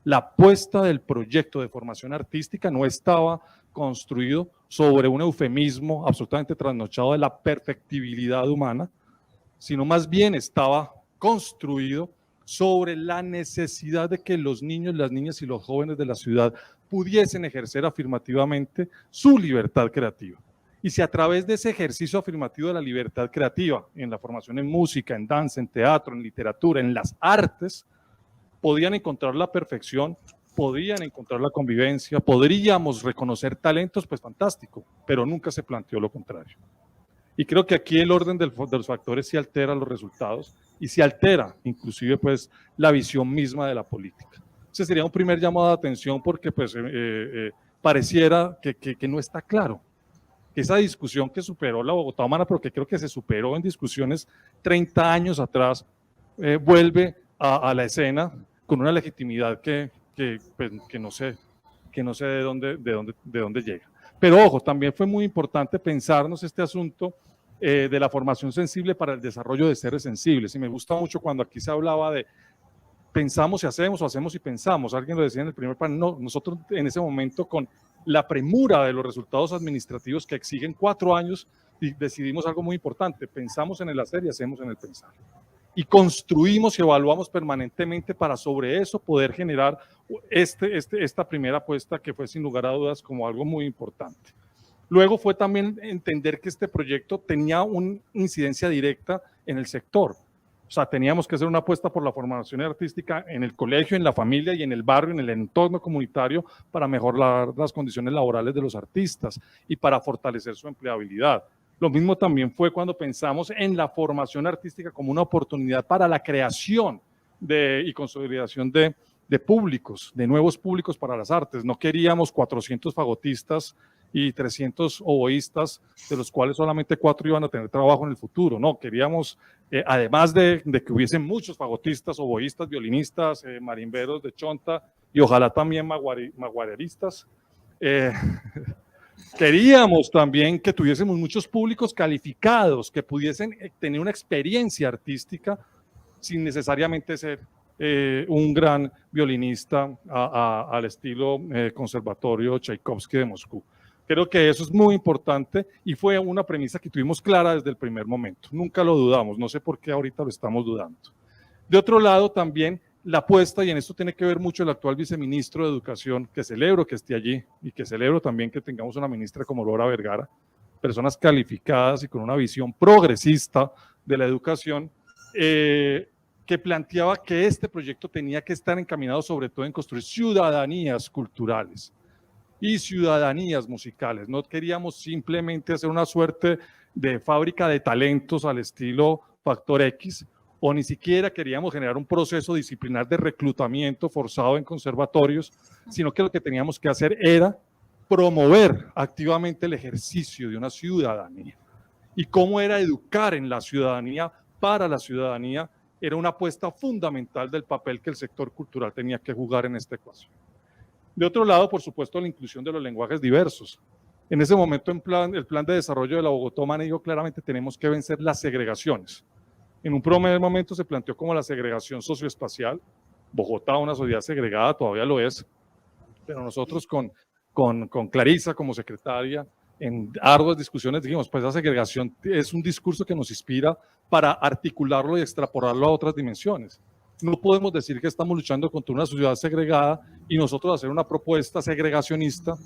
La apuesta del proyecto de formación artística no estaba construido sobre un eufemismo absolutamente trasnochado de la perfectibilidad humana, sino más bien estaba construido sobre la necesidad de que los niños, las niñas y los jóvenes de la ciudad pudiesen ejercer afirmativamente su libertad creativa. Y si a través de ese ejercicio afirmativo de la libertad creativa, en la formación en música, en danza, en teatro, en literatura, en las artes, podían encontrar la perfección, podían encontrar la convivencia, podríamos reconocer talentos, pues fantástico, pero nunca se planteó lo contrario. Y creo que aquí el orden de los factores sí altera los resultados y sí altera inclusive pues la visión misma de la política. Ese sería un primer llamado de atención porque pues pareciera que no está claro. Que esa discusión que superó la Bogotá Humana, pero que creo que se superó en discusiones 30 años atrás, vuelve a la escena con una legitimidad que no sé de dónde llega. Pero ojo, también fue muy importante pensarnos este asunto de la formación sensible para el desarrollo de seres sensibles. Y me gusta mucho cuando aquí se hablaba de pensamos y hacemos o hacemos y pensamos. Alguien lo decía en el primer panel. No, nosotros en ese momento con la premura de los resultados administrativos que exigen 4 años y decidimos algo muy importante. Pensamos en el hacer y hacemos en el pensar. Y construimos y evaluamos permanentemente para sobre eso poder generar esta primera apuesta que fue sin lugar a dudas como algo muy importante. Luego fue también entender que este proyecto tenía una incidencia directa en el sector. O sea, teníamos que hacer una apuesta por la formación artística en el colegio, en la familia y en el barrio, en el entorno comunitario para mejorar las condiciones laborales de los artistas y para fortalecer su empleabilidad. Lo mismo también fue cuando pensamos en la formación artística como una oportunidad para la creación y consolidación de públicos, de nuevos públicos para las artes. No queríamos 400 fagotistas y 300 oboístas, de los cuales solamente 4 iban a tener trabajo en el futuro. No, queríamos, además de que hubiesen muchos fagotistas, oboístas, violinistas, marimberos de chonta y ojalá también maguareristas, queríamos también que tuviésemos muchos públicos calificados, que pudiesen tener una experiencia artística sin necesariamente ser un gran violinista al estilo Conservatorio Tchaikovsky de Moscú. Creo que eso es muy importante y fue una premisa que tuvimos clara desde el primer momento. Nunca lo dudamos, no sé por qué ahorita lo estamos dudando. De otro lado, también la apuesta, y en esto tiene que ver mucho el actual viceministro de Educación, que celebro que esté allí y que celebro también que tengamos una ministra como Laura Vergara, personas calificadas y con una visión progresista de la educación, que planteaba que este proyecto tenía que estar encaminado sobre todo en construir ciudadanías culturales y ciudadanías musicales. No queríamos simplemente hacer una suerte de fábrica de talentos al estilo Factor X, o ni siquiera queríamos generar un proceso disciplinar de reclutamiento forzado en conservatorios, sino que lo que teníamos que hacer era promover activamente el ejercicio de una ciudadanía. Y cómo era educar en la ciudadanía, para la ciudadanía, era una apuesta fundamental del papel que el sector cultural tenía que jugar en esta ecuación. De otro lado, por supuesto, la inclusión de los lenguajes diversos. En ese momento, el plan de desarrollo de la Bogotá Humana dijo claramente tenemos que vencer las segregaciones. En un primer momento se planteó como la segregación socioespacial. Bogotá, una sociedad segregada, todavía lo es, pero nosotros con Clarisa como secretaria, en arduas discusiones dijimos, pues esa segregación es un discurso que nos inspira para articularlo y extrapolarlo a otras dimensiones. No podemos decir que estamos luchando contra una sociedad segregada y nosotros hacer una propuesta segregacionista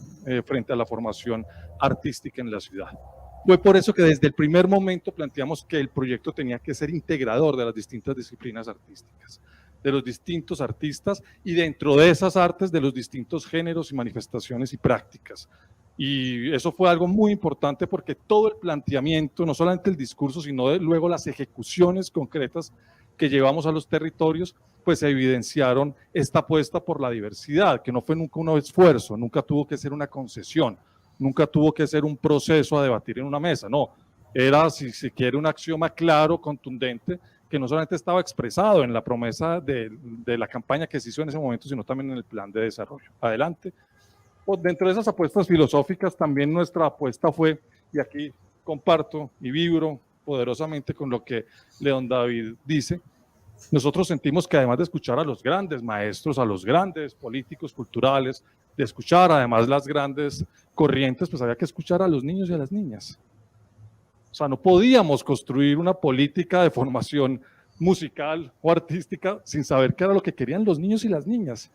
frente a la formación artística en la ciudad. Fue por eso que desde el primer momento planteamos que el proyecto tenía que ser integrador de las distintas disciplinas artísticas, de los distintos artistas y dentro de esas artes de los distintos géneros y manifestaciones y prácticas. Y eso fue algo muy importante porque todo el planteamiento, no solamente el discurso, sino luego las ejecuciones concretas que llevamos a los territorios, pues evidenciaron esta apuesta por la diversidad, que no fue nunca un esfuerzo, nunca tuvo que ser una concesión, nunca tuvo que ser un proceso a debatir en una mesa, no, era, si se quiere, un axioma claro, contundente, que no solamente estaba expresado en la promesa de la campaña que se hizo en ese momento, sino también en el plan de desarrollo. Adelante. Pues dentro de esas apuestas filosóficas, también nuestra apuesta fue, y aquí comparto y vibro poderosamente con lo que León David dice, nosotros sentimos que además de escuchar a los grandes maestros, a los grandes políticos culturales, de escuchar además las grandes corrientes, pues había que escuchar a los niños y a las niñas. O sea, no podíamos construir una política de formación musical o artística sin saber qué era lo que querían los niños y las niñas.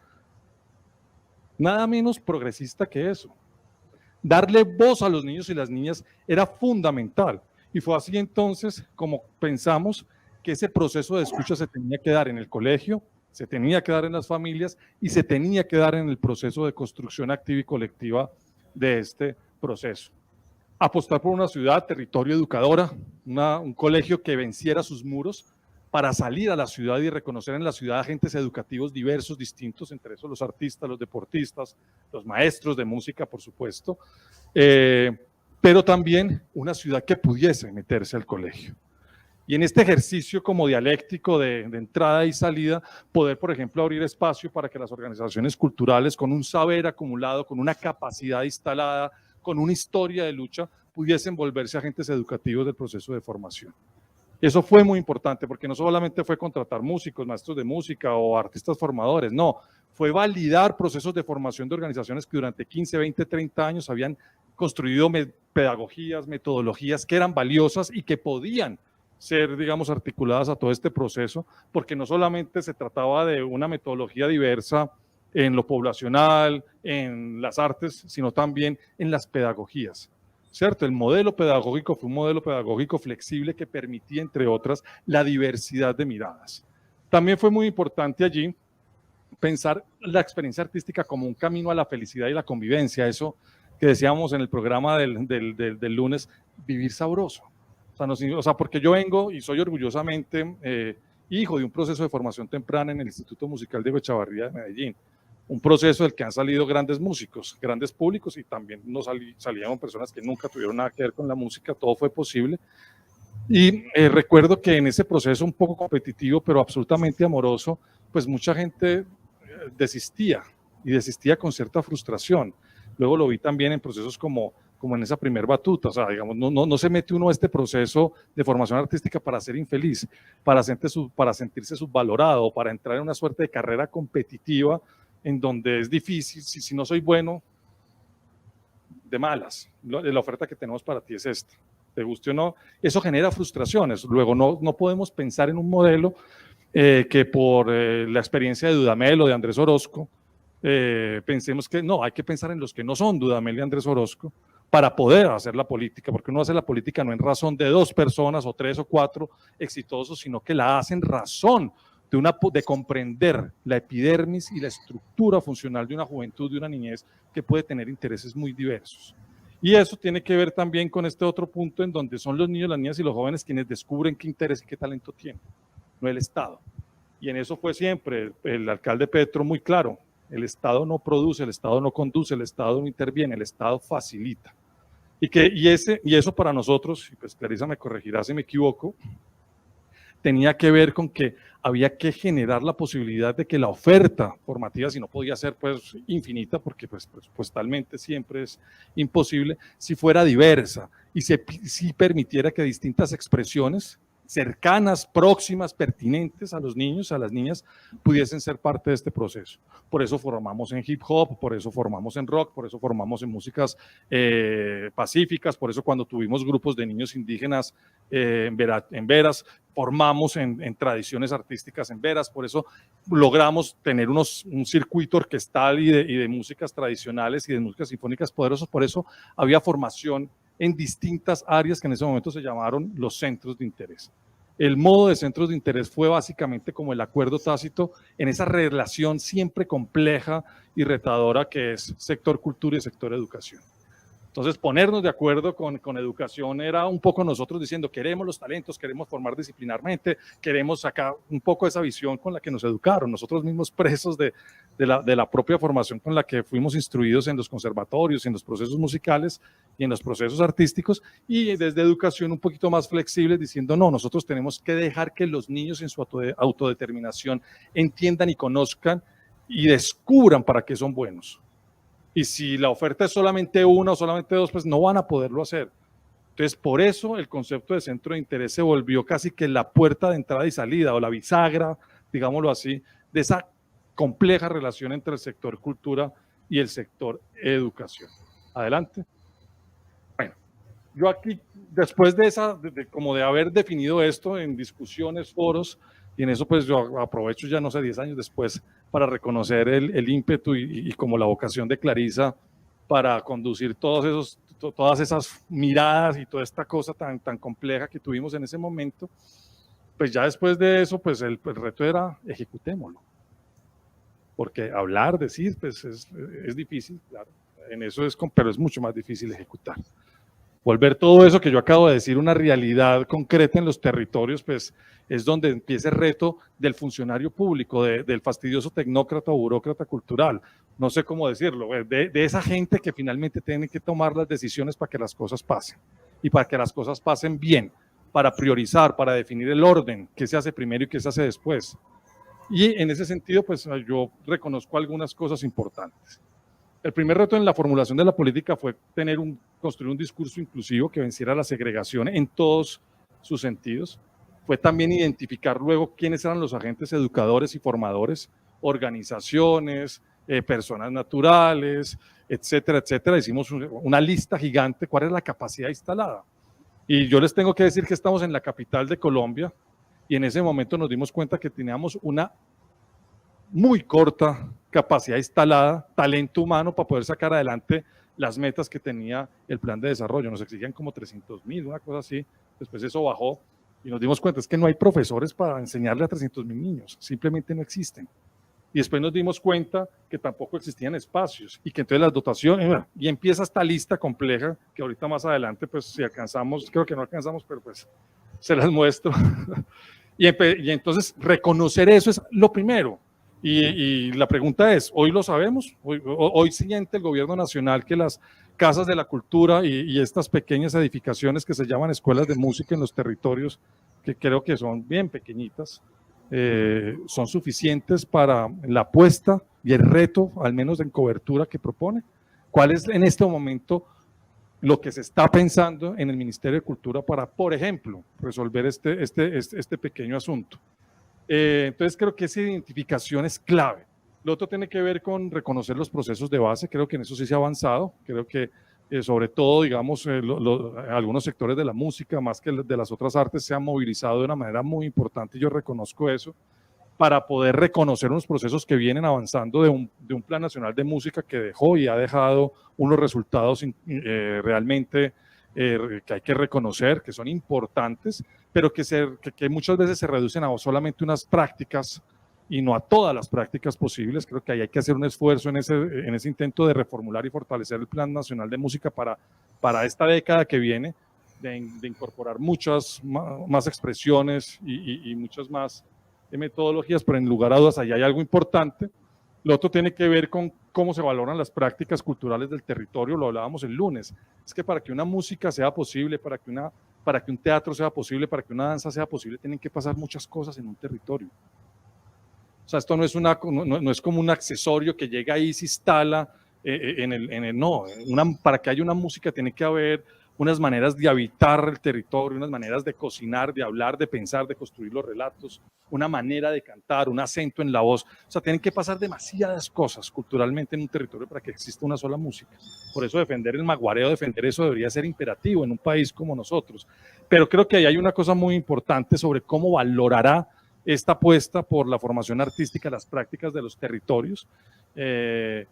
Nada menos progresista que eso. Darle voz a los niños y las niñas era fundamental. Y fue así entonces como pensamos que ese proceso de escucha se tenía que dar en el colegio, se tenía que dar en las familias y se tenía que dar en el proceso de construcción activa y colectiva de este proceso. Apostar por una ciudad, territorio educadora, un colegio que venciera sus muros para salir a la ciudad y reconocer en la ciudad agentes educativos diversos, distintos, entre esos los artistas, los deportistas, los maestros de música, por supuesto, pero también una ciudad que pudiese meterse al colegio. Y en este ejercicio como dialéctico de entrada y salida, poder, por ejemplo, abrir espacio para que las organizaciones culturales, con un saber acumulado, con una capacidad instalada, con una historia de lucha, pudiesen volverse agentes educativos del proceso de formación. Eso fue muy importante porque no solamente fue contratar músicos, maestros de música o artistas formadores, no, fue validar procesos de formación de organizaciones que durante 15, 20, 30 años habían construido pedagogías, metodologías que eran valiosas y que podían ser, digamos, articuladas a todo este proceso, porque no solamente se trataba de una metodología diversa en lo poblacional, en las artes, sino también en las pedagogías, ¿cierto? El modelo pedagógico fue un modelo pedagógico flexible que permitía, entre otras, la diversidad de miradas. También fue muy importante allí pensar la experiencia artística como un camino a la felicidad y la convivencia, eso que decíamos en el programa del lunes, vivir sabroso. O sea, porque yo vengo y soy orgullosamente hijo de un proceso de formación temprana en el Instituto Musical Diego Echavarría de Medellín, un proceso del que han salido grandes músicos, grandes públicos, y también salían personas que nunca tuvieron nada que ver con la música, todo fue posible. Y recuerdo que en ese proceso un poco competitivo, pero absolutamente amoroso, pues mucha gente desistía, y desistía con cierta frustración. Luego lo vi también en procesos como en esa primer batuta, o sea, digamos, no se mete uno a este proceso de formación artística para ser infeliz, para sentirse subvalorado, para entrar en una suerte de carrera competitiva en donde es difícil, si no soy bueno, de malas, la oferta que tenemos para ti es esta, te guste o no, eso genera frustraciones. Luego no podemos pensar en un modelo que por la experiencia de Dudamel o de Andrés Orozco, pensemos que no, hay que pensar en los que no son Dudamel y Andrés Orozco para poder hacer la política, porque uno hace la política no en razón de 2 personas o 3 o 4 exitosos, sino que la hace en razón de comprender la epidermis y la estructura funcional de una juventud, de una niñez que puede tener intereses muy diversos. Y eso tiene que ver también con este otro punto en donde son los niños, las niñas y los jóvenes quienes descubren qué interés y qué talento tienen, no el Estado. Y en eso fue siempre el alcalde Petro muy claro: el Estado no produce, el Estado no conduce, el Estado no interviene, el Estado facilita. Y eso para nosotros, y pues Clarisa me corregirá si me equivoco, tenía que ver con que había que generar la posibilidad de que la oferta formativa, si no podía ser pues infinita, porque pues talmente siempre es imposible, si fuera diversa y si permitiera que distintas expresiones cercanas, próximas, pertinentes a los niños, a las niñas, pudiesen ser parte de este proceso. Por eso formamos en hip hop, por eso formamos en rock, por eso formamos en músicas pacíficas, por eso cuando tuvimos grupos de niños indígenas en Veras, formamos en tradiciones artísticas en Veras, por eso logramos tener un circuito orquestal y de músicas tradicionales y de músicas sinfónicas poderosas, por eso había formación en distintas áreas que en ese momento se llamaron los centros de interés. El modo de centros de interés fue básicamente como el acuerdo tácito en esa relación siempre compleja y retadora que es sector cultura y sector educación. Entonces, ponernos de acuerdo con educación era un poco nosotros diciendo: queremos los talentos, queremos formar disciplinarmente, queremos sacar un poco esa visión con la que nos educaron, nosotros mismos presos de la propia formación con la que fuimos instruidos en los conservatorios, en los procesos musicales y en los procesos artísticos, y desde educación un poquito más flexibles diciendo: no, nosotros tenemos que dejar que los niños en su autodeterminación entiendan y conozcan y descubran para qué son buenos. Y si la oferta es solamente 1 o solamente 2, pues no van a poderlo hacer. Entonces, por eso el concepto de centro de interés se volvió casi que la puerta de entrada y salida, o la bisagra, digámoslo así, de esa compleja relación entre el sector cultura y el sector educación. Adelante. Bueno, yo aquí, después de haber definido esto en discusiones, foros, y en eso pues yo aprovecho ya, no sé, 10 años después, para reconocer el ímpetu y como la vocación de Clarisa para conducir todas esas miradas y toda esta cosa tan compleja que tuvimos en ese momento. Pues ya después de eso, pues el reto era ejecutémoslo. porque hablar, decir, pues es difícil, claro, en eso pero es mucho más difícil ejecutar. Volver todo eso que yo acabo de decir una realidad concreta en los territorios, pues es donde empieza el reto del funcionario público, del fastidioso tecnócrata o burócrata cultural, no sé cómo decirlo, de esa gente que finalmente tiene que tomar las decisiones para que las cosas pasen y para que las cosas pasen bien, para priorizar, para definir el orden, qué se hace primero y qué se hace después. Y en ese sentido, pues yo reconozco algunas cosas importantes. El primer reto en la formulación de la política fue construir un discurso inclusivo que venciera la segregación en todos sus sentidos. Fue también identificar luego quiénes eran los agentes educadores y formadores, organizaciones, personas naturales, etcétera, etcétera. Hicimos una lista gigante, cuál es la capacidad instalada. Y yo les tengo que decir que estamos en la capital de Colombia y en ese momento nos dimos cuenta que teníamos una muy corta capacidad instalada, talento humano para poder sacar adelante las metas que tenía el plan de desarrollo. Nos exigían como 300.000, una cosa así. Después eso bajó y nos dimos cuenta, es que no hay profesores para enseñarle a 300.000 niños, simplemente no existen. Y después nos dimos cuenta que tampoco existían espacios y que entonces las dotaciones, y empieza esta lista compleja que ahorita más adelante, pues si alcanzamos, creo que no alcanzamos, pero pues se las muestro. y entonces reconocer eso es lo primero. Y la pregunta es, ¿hoy lo sabemos? ¿Hoy siente el gobierno nacional que las casas de la cultura y estas pequeñas edificaciones que se llaman escuelas de música en los territorios, que creo que son bien pequeñitas, son suficientes para la apuesta y el reto, al menos en cobertura que propone? ¿Cuál es en este momento lo que se está pensando en el Ministerio de Cultura para, por ejemplo, resolver este pequeño asunto? Entonces creo que esa identificación es clave. Lo otro tiene que ver con reconocer los procesos de base, creo que en eso sí se ha avanzado, creo que sobre todo, digamos, algunos sectores de la música, más que de las otras artes, se han movilizado de una manera muy importante, y yo reconozco eso, para poder reconocer unos procesos que vienen avanzando de un Plan Nacional de Música que dejó y ha dejado unos resultados realmente que hay que reconocer, que son importantes, pero que muchas veces se reducen a solamente unas prácticas y no a todas las prácticas posibles. Creo que ahí hay que hacer un esfuerzo en ese intento de reformular y fortalecer el Plan Nacional de Música para esta década que viene, de incorporar muchas más expresiones y muchas más metodologías, pero en lugar a dudas ahí hay algo importante. Lo otro tiene que ver con cómo se valoran las prácticas culturales del territorio, lo hablábamos el lunes. Es que para que una música sea posible, para que un teatro sea posible, para que una danza sea posible, tienen que pasar muchas cosas en un territorio. O sea, esto no es como un accesorio que llega ahí y se instala para que haya una música tiene que haber unas maneras de habitar el territorio, unas maneras de cocinar, de hablar, de pensar, de construir los relatos, una manera de cantar, un acento en la voz. O sea, tienen que pasar demasiadas cosas culturalmente en un territorio para que exista una sola música. Por eso defender el maguareo, defender eso debería ser imperativo en un país como nosotros. Pero creo que ahí hay una cosa muy importante sobre cómo valorará esta apuesta por la formación artística, las prácticas de los territorios. De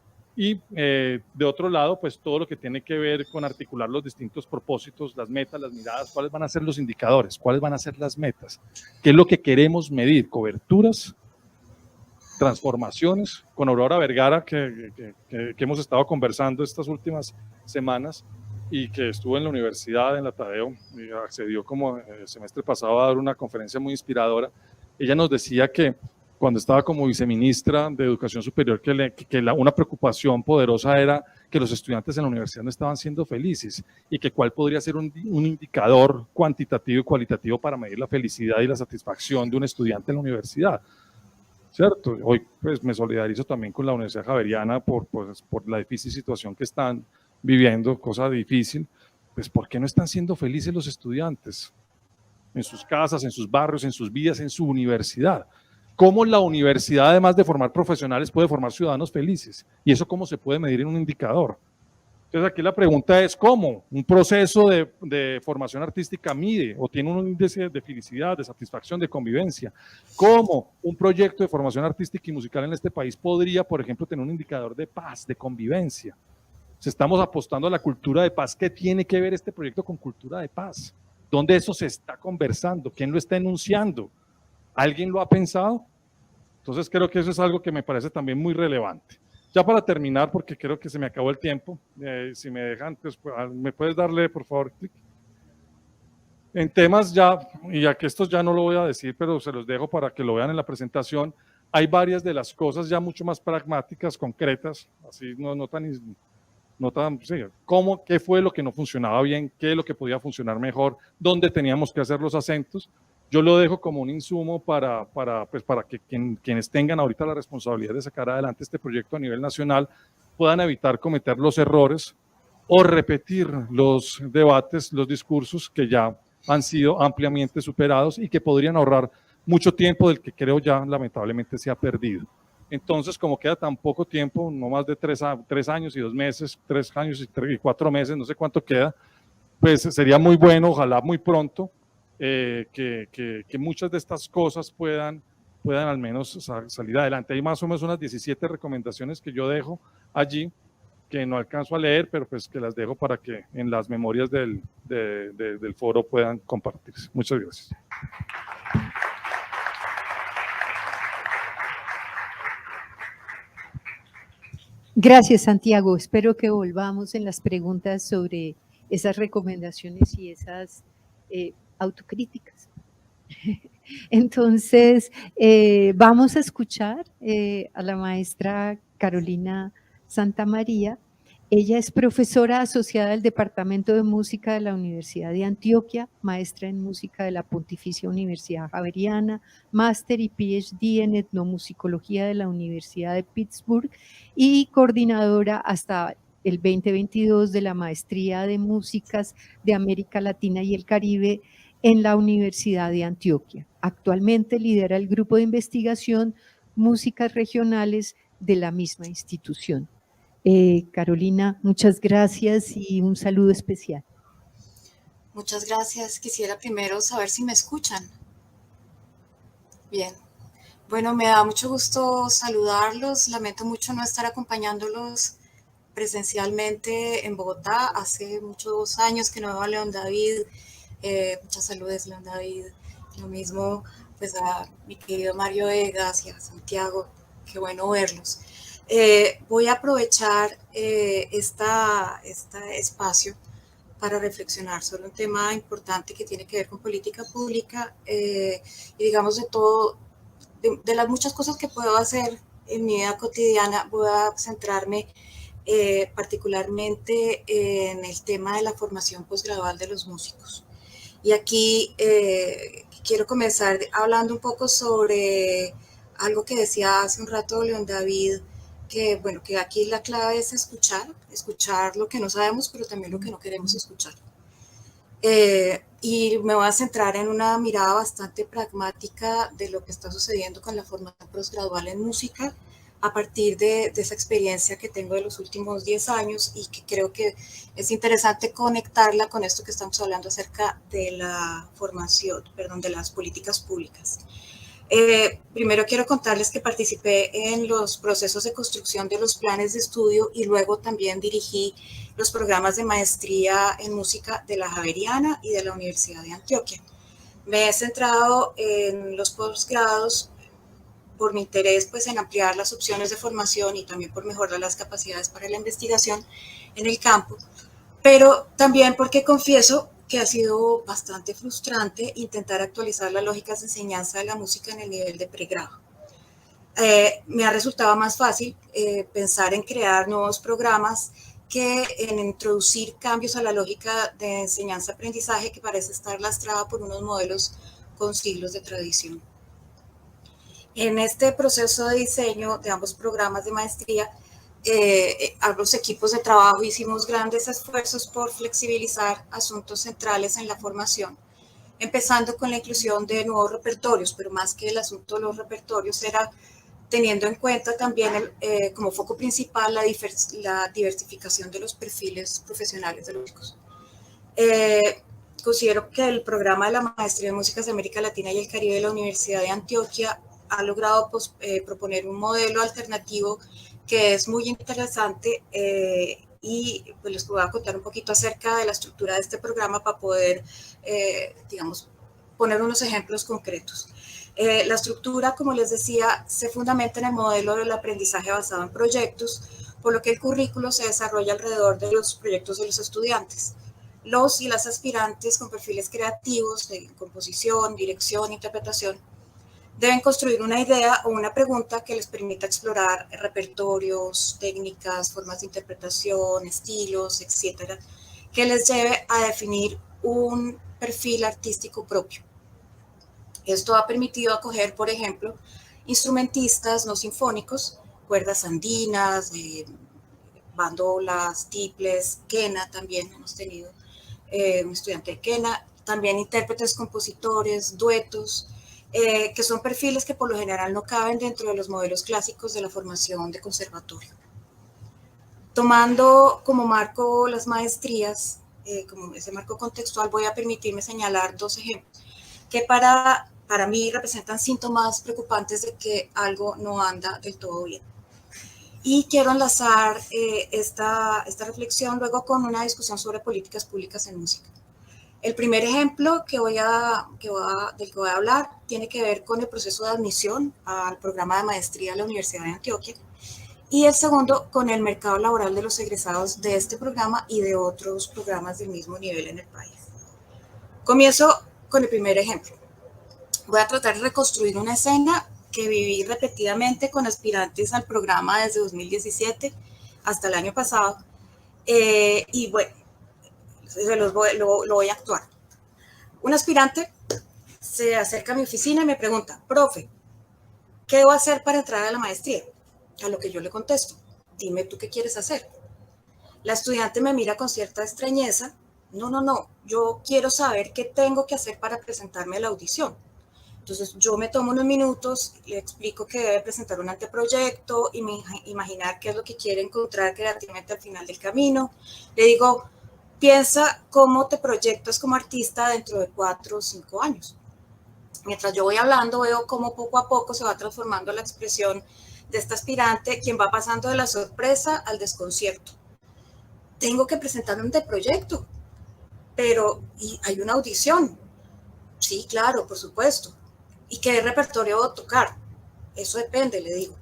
otro lado, pues todo lo que tiene que ver con articular los distintos propósitos, las metas, las miradas, cuáles van a ser los indicadores, cuáles van a ser las metas, qué es lo que queremos medir, coberturas, transformaciones. Con Aurora Vergara, que hemos estado conversando estas últimas semanas y que estuvo en la universidad, en la Tadeo, y accedió como el semestre pasado a dar una conferencia muy inspiradora. Ella nos decía que cuando estaba como viceministra de Educación Superior, una preocupación poderosa era que los estudiantes en la universidad no estaban siendo felices y que cuál podría ser un indicador cuantitativo y cualitativo para medir la felicidad y la satisfacción de un estudiante en la universidad. ¿Cierto? Hoy pues me solidarizo también con la Universidad Javeriana por la difícil situación que están viviendo, cosa difícil. Pues ¿por qué no están siendo felices los estudiantes? En sus casas, en sus barrios, en sus vidas, en su universidad. ¿Cómo la universidad, además de formar profesionales, puede formar ciudadanos felices? ¿Y eso cómo se puede medir en un indicador? Entonces aquí la pregunta es, ¿cómo un proceso de formación artística mide o tiene un índice de felicidad, de satisfacción, de convivencia? ¿Cómo un proyecto de formación artística y musical en este país podría, por ejemplo, tener un indicador de paz, de convivencia? Si estamos apostando a la cultura de paz, ¿qué tiene que ver este proyecto con cultura de paz? ¿Dónde eso se está conversando? ¿Quién lo está enunciando? ¿Alguien lo ha pensado? Entonces creo que eso es algo que me parece también muy relevante. Ya para terminar, porque creo que se me acabó el tiempo, si me dejan, pues, ¿me puedes darle por favor clic? En temas ya, y ya que estos ya no lo voy a decir, pero se los dejo para que lo vean en la presentación, hay varias de las cosas ya mucho más pragmáticas, concretas, así no tan, sí, qué fue lo que no funcionaba bien, qué es lo que podía funcionar mejor, dónde teníamos que hacer los acentos. Yo lo dejo como un insumo para que quienes tengan ahorita la responsabilidad de sacar adelante este proyecto a nivel nacional puedan evitar cometer los errores o repetir los debates, los discursos que ya han sido ampliamente superados y que podrían ahorrar mucho tiempo del que creo ya lamentablemente se ha perdido. Entonces, como queda tan poco tiempo, no más de 3 años y 2 meses, 3 años y 4 meses, no sé cuánto queda, pues sería muy bueno, ojalá muy pronto, que muchas de estas cosas puedan al menos salir adelante. Hay más o menos unas 17 recomendaciones que yo dejo allí, que no alcanzo a leer, pero pues que las dejo para que en las memorias del foro puedan compartirse. Muchas gracias. Gracias, Santiago. Espero que volvamos en las preguntas sobre esas recomendaciones y esas autocríticas. Entonces, vamos a escuchar a la maestra Carolina Santamaría. Ella es profesora asociada del Departamento de Música de la Universidad de Antioquia, maestra en música de la Pontificia Universidad Javeriana, máster y PhD en etnomusicología de la Universidad de Pittsburgh y coordinadora hasta el 2022 de la Maestría de Músicas de América Latina y el Caribe en la Universidad de Antioquia. Actualmente lidera el grupo de investigación Músicas Regionales de la misma institución. Carolina, muchas gracias y un saludo especial. Muchas gracias. Quisiera primero saber si me escuchan. Bien. Bueno, me da mucho gusto saludarlos. Lamento mucho no estar acompañándolos presencialmente en Bogotá. Hace muchos años que no veo a León David. Muchas saludes, León David. Lo mismo pues a mi querido Mario Egas y a Santiago. Qué bueno verlos. Voy a aprovechar este espacio para reflexionar sobre un tema importante que tiene que ver con política pública y digamos de las muchas cosas que puedo hacer en mi vida cotidiana. Voy a centrarme particularmente en el tema de la formación posgradual de los músicos. Y aquí quiero comenzar hablando un poco sobre algo que decía hace un rato León David, que bueno, que aquí la clave es escuchar lo que no sabemos, pero también lo que no queremos escuchar. Y me voy a centrar en una mirada bastante pragmática de lo que está sucediendo con la formación postgradual en música a partir de esa experiencia que tengo de los últimos 10 años y que creo que es interesante conectarla con esto que estamos hablando acerca de la formación, de las políticas públicas. Primero quiero contarles que participé en los procesos de construcción de los planes de estudio y luego también dirigí los programas de maestría en música de la Javeriana y de la Universidad de Antioquia. Me he centrado en los posgrados por mi interés pues, en ampliar las opciones de formación y también por mejorar las capacidades para la investigación en el campo, pero también porque confieso que ha sido bastante frustrante intentar actualizar las lógicas de enseñanza de la música en el nivel de pregrado. Me ha resultado más fácil pensar en crear nuevos programas que en introducir cambios a la lógica de enseñanza-aprendizaje que parece estar lastrada por unos modelos con siglos de tradición. En este proceso de diseño de ambos programas de maestría, los equipos de trabajo hicimos grandes esfuerzos por flexibilizar asuntos centrales en la formación, empezando con la inclusión de nuevos repertorios, pero más que el asunto de los repertorios era teniendo en cuenta también como foco principal la diversificación de los perfiles profesionales de los músicos. Considero que el programa de la Maestría de Músicas de América Latina y el Caribe de la Universidad de Antioquia ha logrado proponer un modelo alternativo que es muy interesante y pues les voy a contar un poquito acerca de la estructura de este programa para poder, digamos, poner unos ejemplos concretos. La estructura, como les decía, se fundamenta en el modelo del aprendizaje basado en proyectos, por lo que el currículo se desarrolla alrededor de los proyectos de los estudiantes. Los y las aspirantes con perfiles creativos de composición, dirección, interpretación, deben construir una idea o una pregunta que les permita explorar repertorios, técnicas, formas de interpretación, estilos, etcétera, que les lleve a definir un perfil artístico propio. Esto ha permitido acoger, por ejemplo, instrumentistas no sinfónicos, cuerdas andinas, bandolas, tiples, quena también hemos tenido un estudiante de quena, también intérpretes, compositores, duetos, que son perfiles que por lo general no caben dentro de los modelos clásicos de la formación de conservatorio. Tomando como marco las maestrías, como ese marco contextual, voy a permitirme señalar dos ejemplos que para mí representan síntomas preocupantes de que algo no anda del todo bien. Y quiero enlazar esta reflexión luego con una discusión sobre políticas públicas en música. El primer ejemplo del que voy a hablar tiene que ver con el proceso de admisión al programa de maestría de la Universidad de Antioquia, y el segundo con el mercado laboral de los egresados de este programa y de otros programas del mismo nivel en el país. Comienzo con el primer ejemplo. Voy a tratar de reconstruir una escena que viví repetidamente con aspirantes al programa desde 2017 hasta el año pasado, y bueno, lo voy a actuar. Un aspirante se acerca a mi oficina y me pregunta: profe, ¿qué debo hacer para entrar a la maestría? A lo que yo le contesto: dime tú qué quieres hacer. La estudiante me mira con cierta extrañeza. No, yo quiero saber qué tengo que hacer para presentarme a la audición. Entonces yo me tomo unos minutos, le explico que debe presentar un anteproyecto y imaginar qué es lo que quiere encontrar creativamente al final del camino. Le digo: piensa cómo te proyectas como artista dentro de 4 o 5 años. Mientras yo voy hablando, veo cómo poco a poco se va transformando la expresión de esta aspirante, quien va pasando de la sorpresa al desconcierto. Tengo que presentar un anteproyecto, pero ¿y hay una audición? Sí, claro, por supuesto. ¿Y qué repertorio debo tocar? Eso depende, le digo.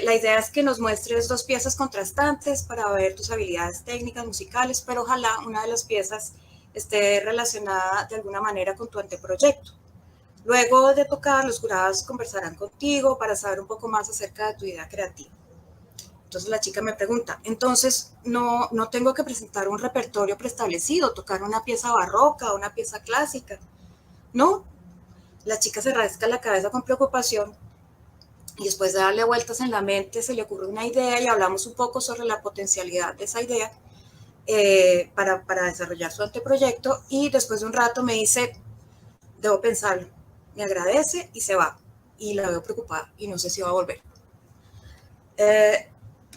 La idea es que nos muestres 2 piezas contrastantes para ver tus habilidades técnicas, musicales, pero ojalá una de las piezas esté relacionada de alguna manera con tu anteproyecto. Luego de tocar, los jurados conversarán contigo para saber un poco más acerca de tu idea creativa. Entonces la chica me pregunta: entonces no tengo que presentar un repertorio preestablecido, tocar una pieza barroca o una pieza clásica. No. La chica se rasca la cabeza con preocupación y después de darle vueltas en la mente se le ocurre una idea y hablamos un poco sobre la potencialidad de esa idea para desarrollar su anteproyecto, y después de un rato me dice: debo pensarlo. Me agradece y se va, y la veo preocupada y no sé si va a volver.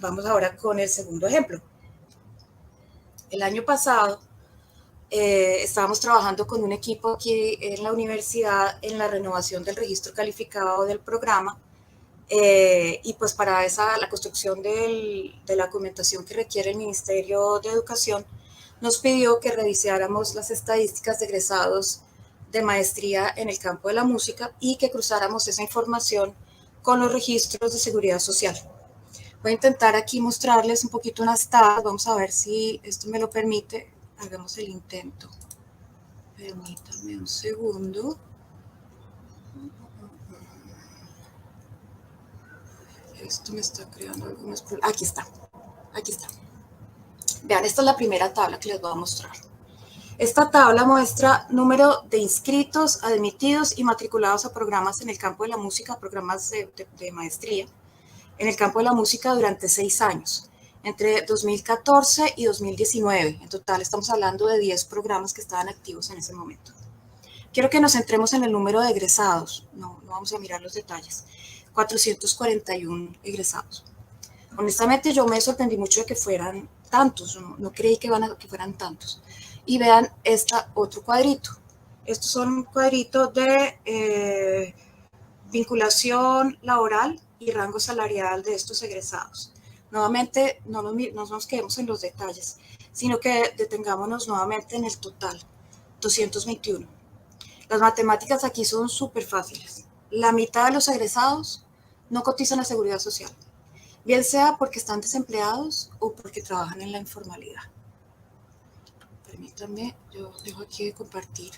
Vamos ahora con el segundo ejemplo. El año pasado estábamos trabajando con un equipo aquí en la universidad en la renovación del registro calificado del programa, y pues para la construcción de la documentación que requiere el Ministerio de Educación, nos pidió que revisáramos las estadísticas de egresados de maestría en el campo de la música y que cruzáramos esa información con los registros de seguridad social. Voy a intentar aquí mostrarles un poquito unas tablas. Vamos a ver si esto me lo permite. Hagamos el intento. Permítame un segundo. Esto me está creando algunos problemas. Aquí está. Vean, esta es la primera tabla que les voy a mostrar. Esta tabla muestra número de inscritos, admitidos y matriculados a programas en el campo de la música, programas de maestría en el campo de la música durante 6 años, entre 2014 y 2019. En total estamos hablando de 10 programas que estaban activos en ese momento. Quiero que nos centremos en el número de egresados, no vamos a mirar los detalles. 441 egresados. Honestamente yo me sorprendí mucho de que fueran tantos, no creí que fueran tantos. Y vean otro cuadrito. Estos son un cuadrito de vinculación laboral y rango salarial de estos egresados. Nuevamente, no nos quedemos en los detalles, sino que detengámonos nuevamente en el total, 221. Las matemáticas aquí son súper fáciles. la mitad de los egresados no cotizan a Seguridad Social, bien sea porque están desempleados o porque trabajan en la informalidad. Permítanme, yo dejo aquí de compartir.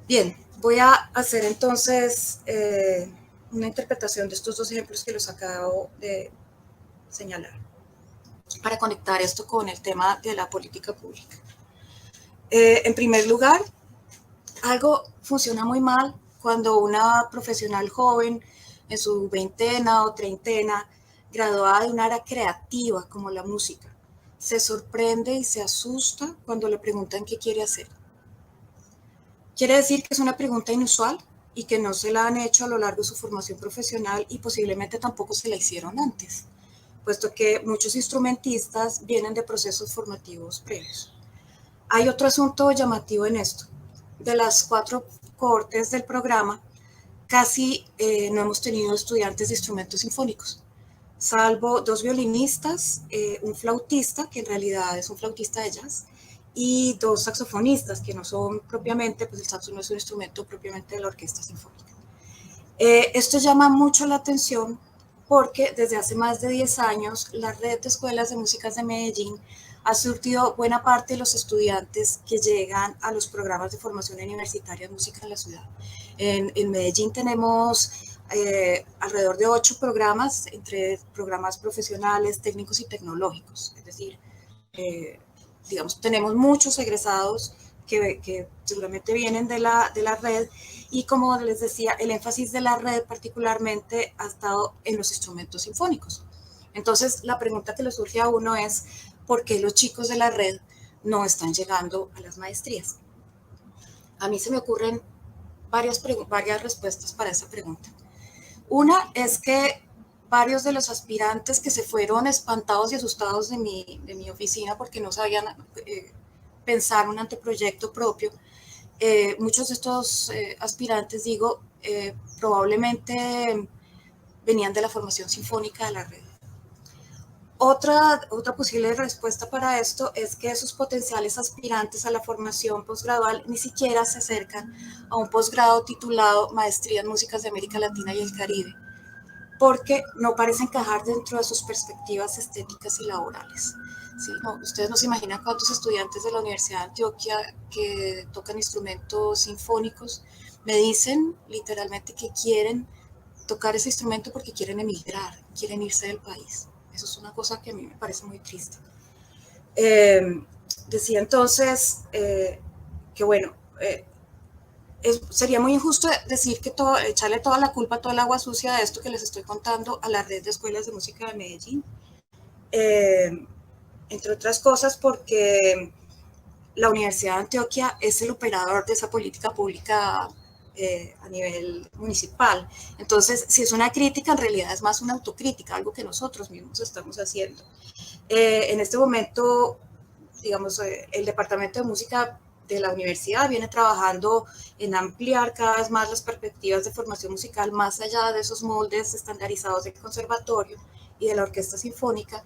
Bien, voy a hacer entonces una interpretación de estos dos ejemplos que los acabo de señalar para conectar esto con el tema de la política pública. En primer lugar, algo funciona muy mal cuando una profesional joven en su veintena o treintena, graduada de un área creativa como la música, se sorprende y se asusta cuando le preguntan qué quiere hacer. Quiere decir que es una pregunta inusual y que no se la han hecho a lo largo de su formación profesional y posiblemente tampoco se la hicieron antes, puesto que muchos instrumentistas vienen de procesos formativos previos. Hay otro asunto llamativo en esto. De las 4 cohortes del programa, casi no hemos tenido estudiantes de instrumentos sinfónicos, salvo 2 violinistas, un flautista, que en realidad es un flautista de jazz, y 2 saxofonistas, que no son propiamente, pues el saxo no es un instrumento propiamente de la orquesta sinfónica. Esto llama mucho la atención porque desde hace más de 10 años la red de escuelas de músicas de Medellín ha surtido buena parte de los estudiantes que llegan a los programas de formación universitaria de música en la ciudad. En Medellín tenemos alrededor de 8 programas, entre programas profesionales, técnicos y tecnológicos. Es decir, digamos, tenemos muchos egresados que seguramente vienen de la red, y como les decía, el énfasis de la red particularmente ha estado en los instrumentos sinfónicos. Entonces, la pregunta que le surge a uno es, ¿por qué los chicos de la red no están llegando a las maestrías? A mí se me ocurren varias respuestas para esa pregunta. Una es que varios de los aspirantes que se fueron espantados y asustados de mi oficina porque no sabían pensar un anteproyecto propio, muchos de estos aspirantes, probablemente venían de la formación sinfónica de la red. Otra posible respuesta para esto es que esos potenciales aspirantes a la formación posgradual ni siquiera se acercan a un posgrado titulado Maestría en Músicas de América Latina y el Caribe, porque no parece encajar dentro de sus perspectivas estéticas y laborales. ¿Sí? No, ustedes no se imaginan cuántos estudiantes de la Universidad de Antioquia que tocan instrumentos sinfónicos me dicen literalmente que quieren tocar ese instrumento porque quieren emigrar, quieren irse del país. Eso es una cosa que a mí me parece muy triste. Decía entonces que bueno, sería muy injusto decir que echarle toda la culpa, toda el agua sucia de esto que les estoy contando a la red de escuelas de música de Medellín. Entre otras cosas porque la Universidad de Antioquia es el operador de esa política pública a nivel municipal. Entonces, si es una crítica, en realidad es más una autocrítica, algo que nosotros mismos estamos haciendo. En este momento, digamos, el Departamento de Música de la universidad viene trabajando en ampliar cada vez más las perspectivas de formación musical más allá de esos moldes estandarizados del conservatorio y de la orquesta sinfónica.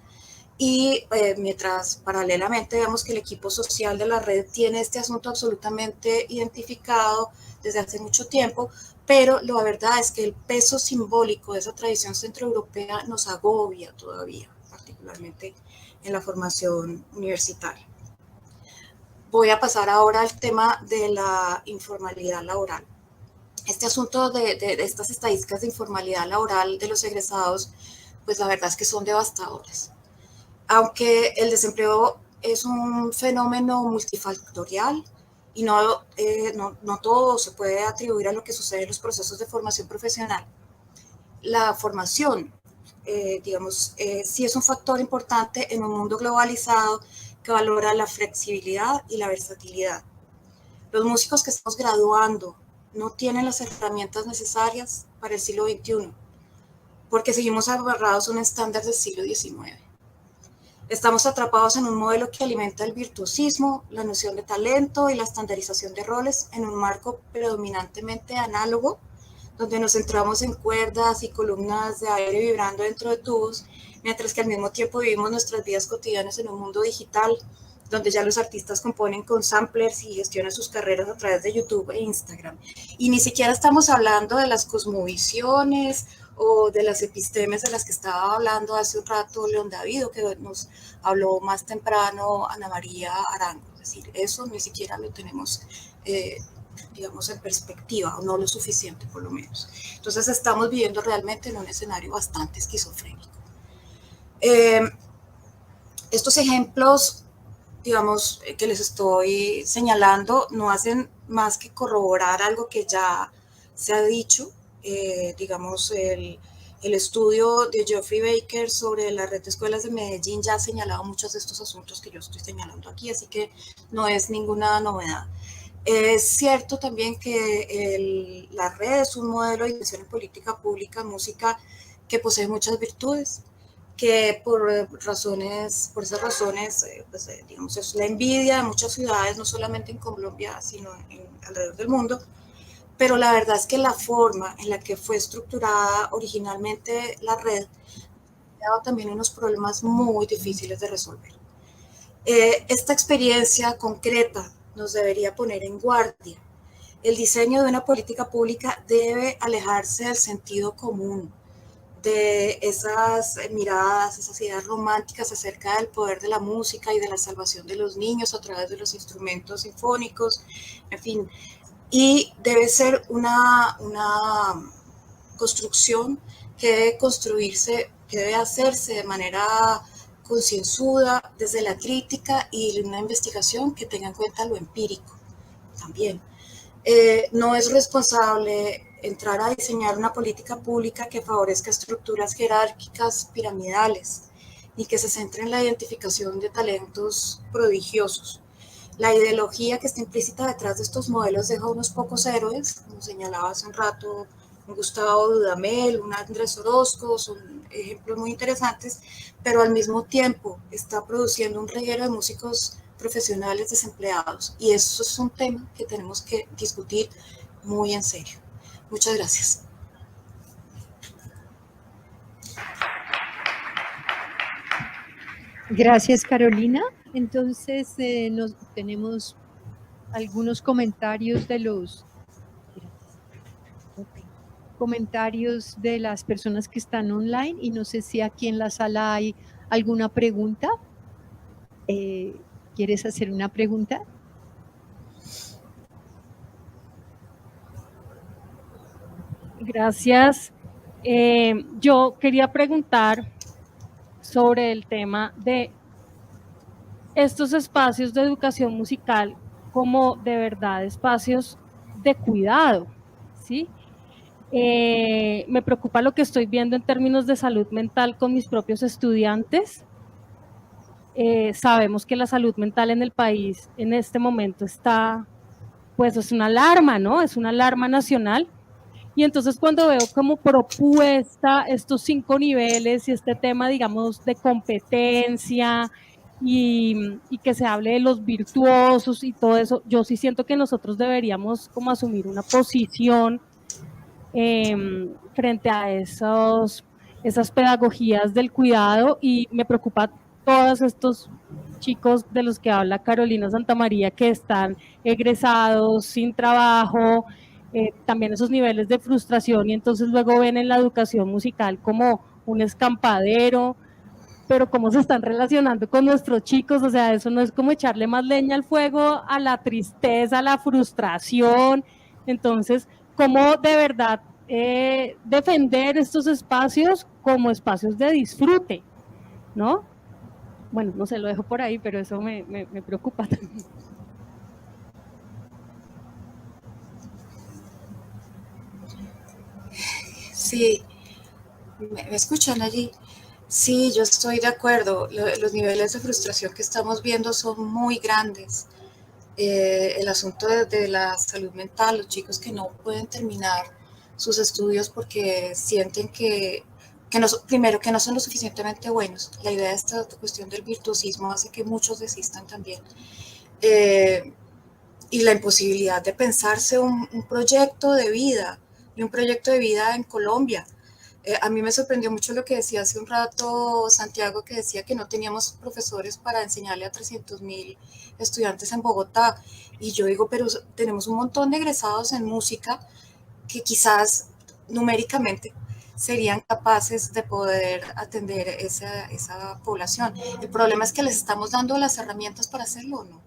Y mientras paralelamente vemos que el equipo social de la red tiene este asunto absolutamente identificado desde hace mucho tiempo, pero la verdad es que el peso simbólico de esa tradición centroeuropea nos agobia todavía, particularmente en la formación universitaria. Voy a pasar ahora al tema de la informalidad laboral. Este asunto de estas estadísticas de informalidad laboral de los egresados, pues la verdad es que son devastadoras. Aunque el desempleo es un fenómeno multifactorial y no todo se puede atribuir a lo que sucede en los procesos de formación profesional, la formación, sí es un factor importante en un mundo globalizado que valora la flexibilidad y la versatilidad. Los músicos que estamos graduando no tienen las herramientas necesarias para el siglo XXI, porque seguimos agarrados a un estándar del siglo XIX. Estamos atrapados en un modelo que alimenta el virtuosismo, la noción de talento y la estandarización de roles en un marco predominantemente análogo, donde nos centramos en cuerdas y columnas de aire vibrando dentro de tubos, mientras que al mismo tiempo vivimos nuestras vidas cotidianas en un mundo digital, donde ya los artistas componen con samplers y gestionan sus carreras a través de YouTube e Instagram. Y ni siquiera estamos hablando de las cosmovisiones o de las epistemes de las que estaba hablando hace un rato León David, o que nos habló más temprano Ana María Arango. Es decir, eso ni siquiera lo tenemos, digamos, en perspectiva, o no lo suficiente por lo menos. Entonces estamos viviendo realmente en un escenario bastante esquizofrénico. Estos ejemplos, digamos, que les estoy señalando, no hacen más que corroborar algo que ya se ha dicho. Digamos, el estudio de Geoffrey Baker sobre la red de escuelas de Medellín ya ha señalado muchos de estos asuntos que yo estoy señalando aquí, así que no es ninguna novedad. Es cierto también que la red es un modelo de inversión en política pública, música, que posee muchas virtudes, que por esas razones, pues, digamos, es la envidia de muchas ciudades, no solamente en Colombia, sino alrededor del mundo. Pero la verdad es que la forma en la que fue estructurada originalmente la red ha dado también unos problemas muy difíciles de resolver. Esta experiencia concreta nos debería poner en guardia. El diseño de una política pública debe alejarse del sentido común, de esas miradas, esas ideas románticas acerca del poder de la música y de la salvación de los niños a través de los instrumentos sinfónicos, en fin. Y debe ser una construcción que debe construirse, que debe hacerse de manera concienzuda, desde la crítica y una investigación que tenga en cuenta lo empírico también. No es responsable entrar a diseñar una política pública que favorezca estructuras jerárquicas piramidales y que se centre en la identificación de talentos prodigiosos. La ideología que está implícita detrás de estos modelos deja unos pocos héroes, como señalaba hace un rato un Gustavo Dudamel, un Andrés Orozco, son ejemplos muy interesantes, pero al mismo tiempo está produciendo un reguero de músicos profesionales desempleados, y eso es un tema que tenemos que discutir muy en serio. Muchas gracias. Gracias, Carolina. Entonces, tenemos algunos comentarios de las personas que están online, y no sé si aquí en la sala hay alguna pregunta. ¿Quieres hacer una pregunta? Gracias. Yo quería preguntar sobre el tema de estos espacios de educación musical como de verdad espacios de cuidado, ¿sí? Me preocupa lo que estoy viendo en términos de salud mental con mis propios estudiantes. Sabemos que la salud mental en el país en este momento está, pues es una alarma, ¿no? Es una alarma nacional. Y entonces cuando veo como propuesta estos 5 niveles y este tema, digamos, de competencia y que se hable de los virtuosos y todo eso, yo sí siento que nosotros deberíamos como asumir una posición frente a esas pedagogías del cuidado, y me preocupa todos estos chicos de los que habla Carolina Santamaría que están egresados sin trabajo, también esos niveles de frustración, y entonces luego ven en la educación musical como un escampadero, pero cómo se están relacionando con nuestros chicos. O sea, eso no es como echarle más leña al fuego a la tristeza, a la frustración. Entonces, ¿cómo de verdad defender estos espacios como espacios de disfrute, ¿no? Bueno, no sé, lo dejo por ahí, pero eso me preocupa también. Sí, ¿me escuchan allí? Sí, yo estoy de acuerdo. Los niveles de frustración que estamos viendo son muy grandes. El asunto de la salud mental, los chicos que no pueden terminar sus estudios porque sienten que no, primero, que no son lo suficientemente buenos. La idea de esta cuestión del virtuosismo hace que muchos desistan también. Y la imposibilidad de pensarse un proyecto de vida, y un proyecto de vida en Colombia. A mí me sorprendió mucho lo que decía hace un rato Santiago, que decía que no teníamos profesores para enseñarle a 300.000 estudiantes en Bogotá. Y yo digo, pero tenemos un montón de egresados en música que quizás numéricamente serían capaces de poder atender esa población. El problema es que les estamos dando las herramientas para hacerlo, ¿no?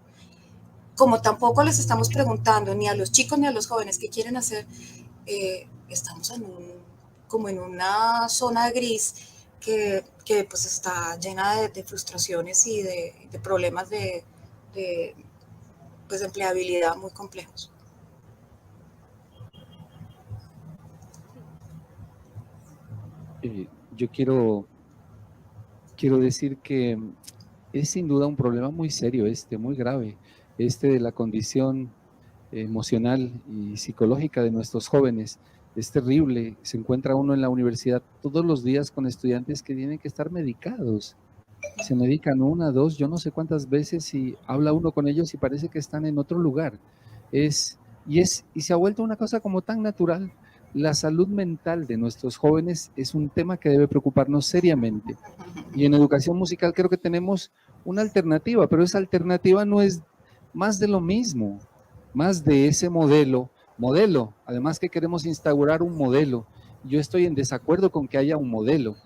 Como tampoco les estamos preguntando ni a los chicos ni a los jóvenes qué quieren hacer, estamos como en una zona gris que pues está llena de frustraciones y de problemas de pues, empleabilidad muy complejos. Yo quiero decir que es sin duda un problema muy serio, muy grave, de la condición emocional y psicológica de nuestros jóvenes. Es terrible. Se encuentra uno en la universidad todos los días con estudiantes que tienen que estar medicados. Se medican 1, 2, yo no sé cuántas veces, y habla uno con ellos y parece que están en otro lugar. Y se ha vuelto una cosa como tan natural. La salud mental de nuestros jóvenes es un tema que debe preocuparnos seriamente. Y en educación musical creo que tenemos una alternativa, pero esa alternativa no es más de lo mismo, más de ese modelo, además que queremos instaurar un modelo. Yo estoy en desacuerdo con que haya un modelo.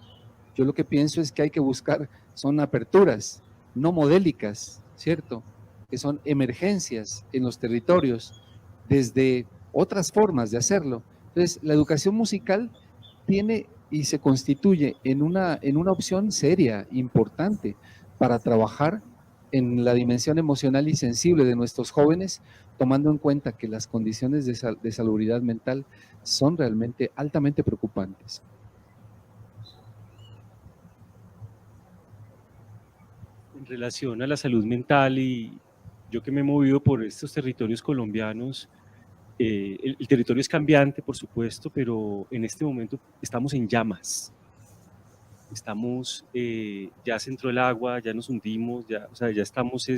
Yo lo que pienso es que hay que buscar, son aperturas, no modélicas, ¿cierto? Que son emergencias en los territorios, desde otras formas de hacerlo. Entonces, la educación musical tiene y se constituye en una opción seria, importante, para trabajar en la dimensión emocional y sensible de nuestros jóvenes, tomando en cuenta que las condiciones de salubridad mental son realmente altamente preocupantes. En relación a la salud mental, y yo que me he movido por estos territorios colombianos, el territorio es cambiante, por supuesto, pero en este momento estamos en llamas. Estamos, ya se entró el agua, ya nos hundimos, ya estamos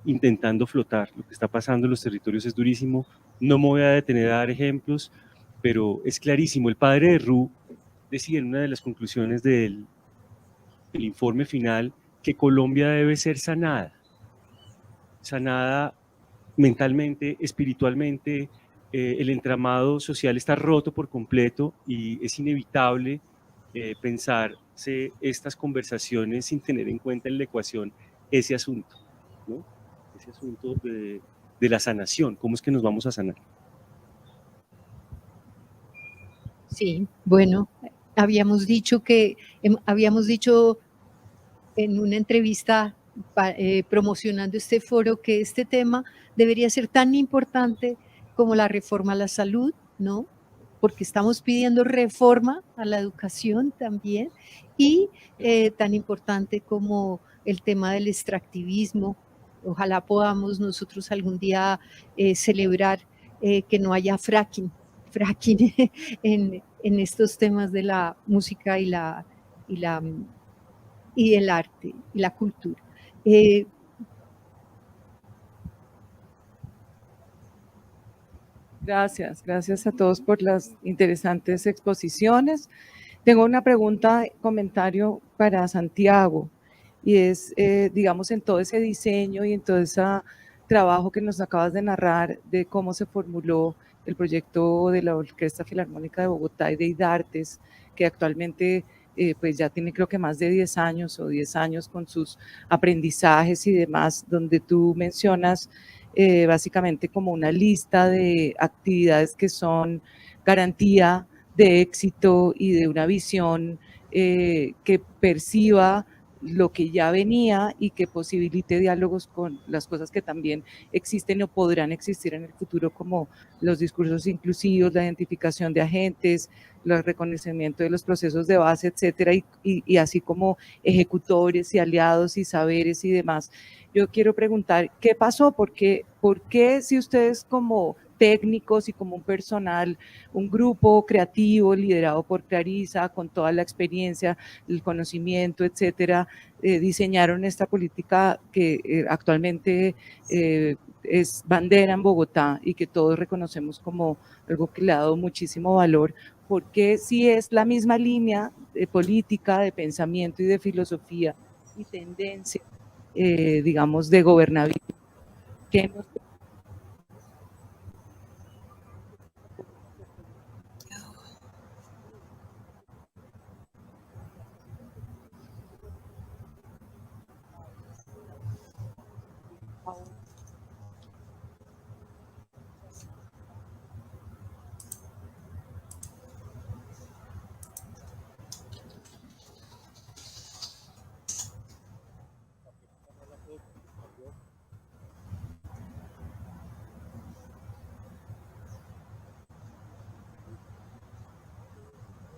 intentando flotar. Lo que está pasando en los territorios es durísimo. No me voy a detener a dar ejemplos, pero es clarísimo. El padre de Ru decía en una de las conclusiones del informe final que Colombia debe ser sanada mentalmente, espiritualmente. El entramado social está roto por completo y es inevitable pensarse estas conversaciones sin tener en cuenta en la ecuación ese asunto, ¿no? Ese asunto de la sanación. ¿Cómo es que nos vamos a sanar? Sí, bueno, habíamos dicho en una entrevista promocionando este foro que este tema debería ser tan importante como la reforma a la salud, ¿no? Porque estamos pidiendo reforma a la educación también, y tan importante como el tema del extractivismo. Ojalá podamos nosotros algún día celebrar que no haya fracking en estos temas de la música y el arte y la cultura. Gracias a todos por las interesantes exposiciones. Tengo una pregunta, comentario para Santiago, y es, digamos, en todo ese diseño y en todo ese trabajo que nos acabas de narrar de cómo se formuló el proyecto de la Orquesta Filarmónica de Bogotá y de IDARTES, que actualmente pues ya tiene creo que más de 10 años o 10 años con sus aprendizajes y demás, donde tú mencionas básicamente como una lista de actividades que son garantía de éxito y de una visión que perciba lo que ya venía y que posibilite diálogos con las cosas que también existen o podrán existir en el futuro, como los discursos inclusivos, la identificación de agentes, el reconocimiento de los procesos de base, etcétera, y así como ejecutores y aliados y saberes y demás. Yo quiero preguntar, ¿qué pasó? ¿Por qué si ustedes como técnicos y como un personal, un grupo creativo liderado por Clarisa, con toda la experiencia, el conocimiento, etcétera, diseñaron esta política que actualmente es bandera en Bogotá y que todos reconocemos como algo que le ha dado muchísimo valor? porque si es la misma línea de política, de pensamiento y de filosofía y tendencia, digamos, de gobernabilidad, que nos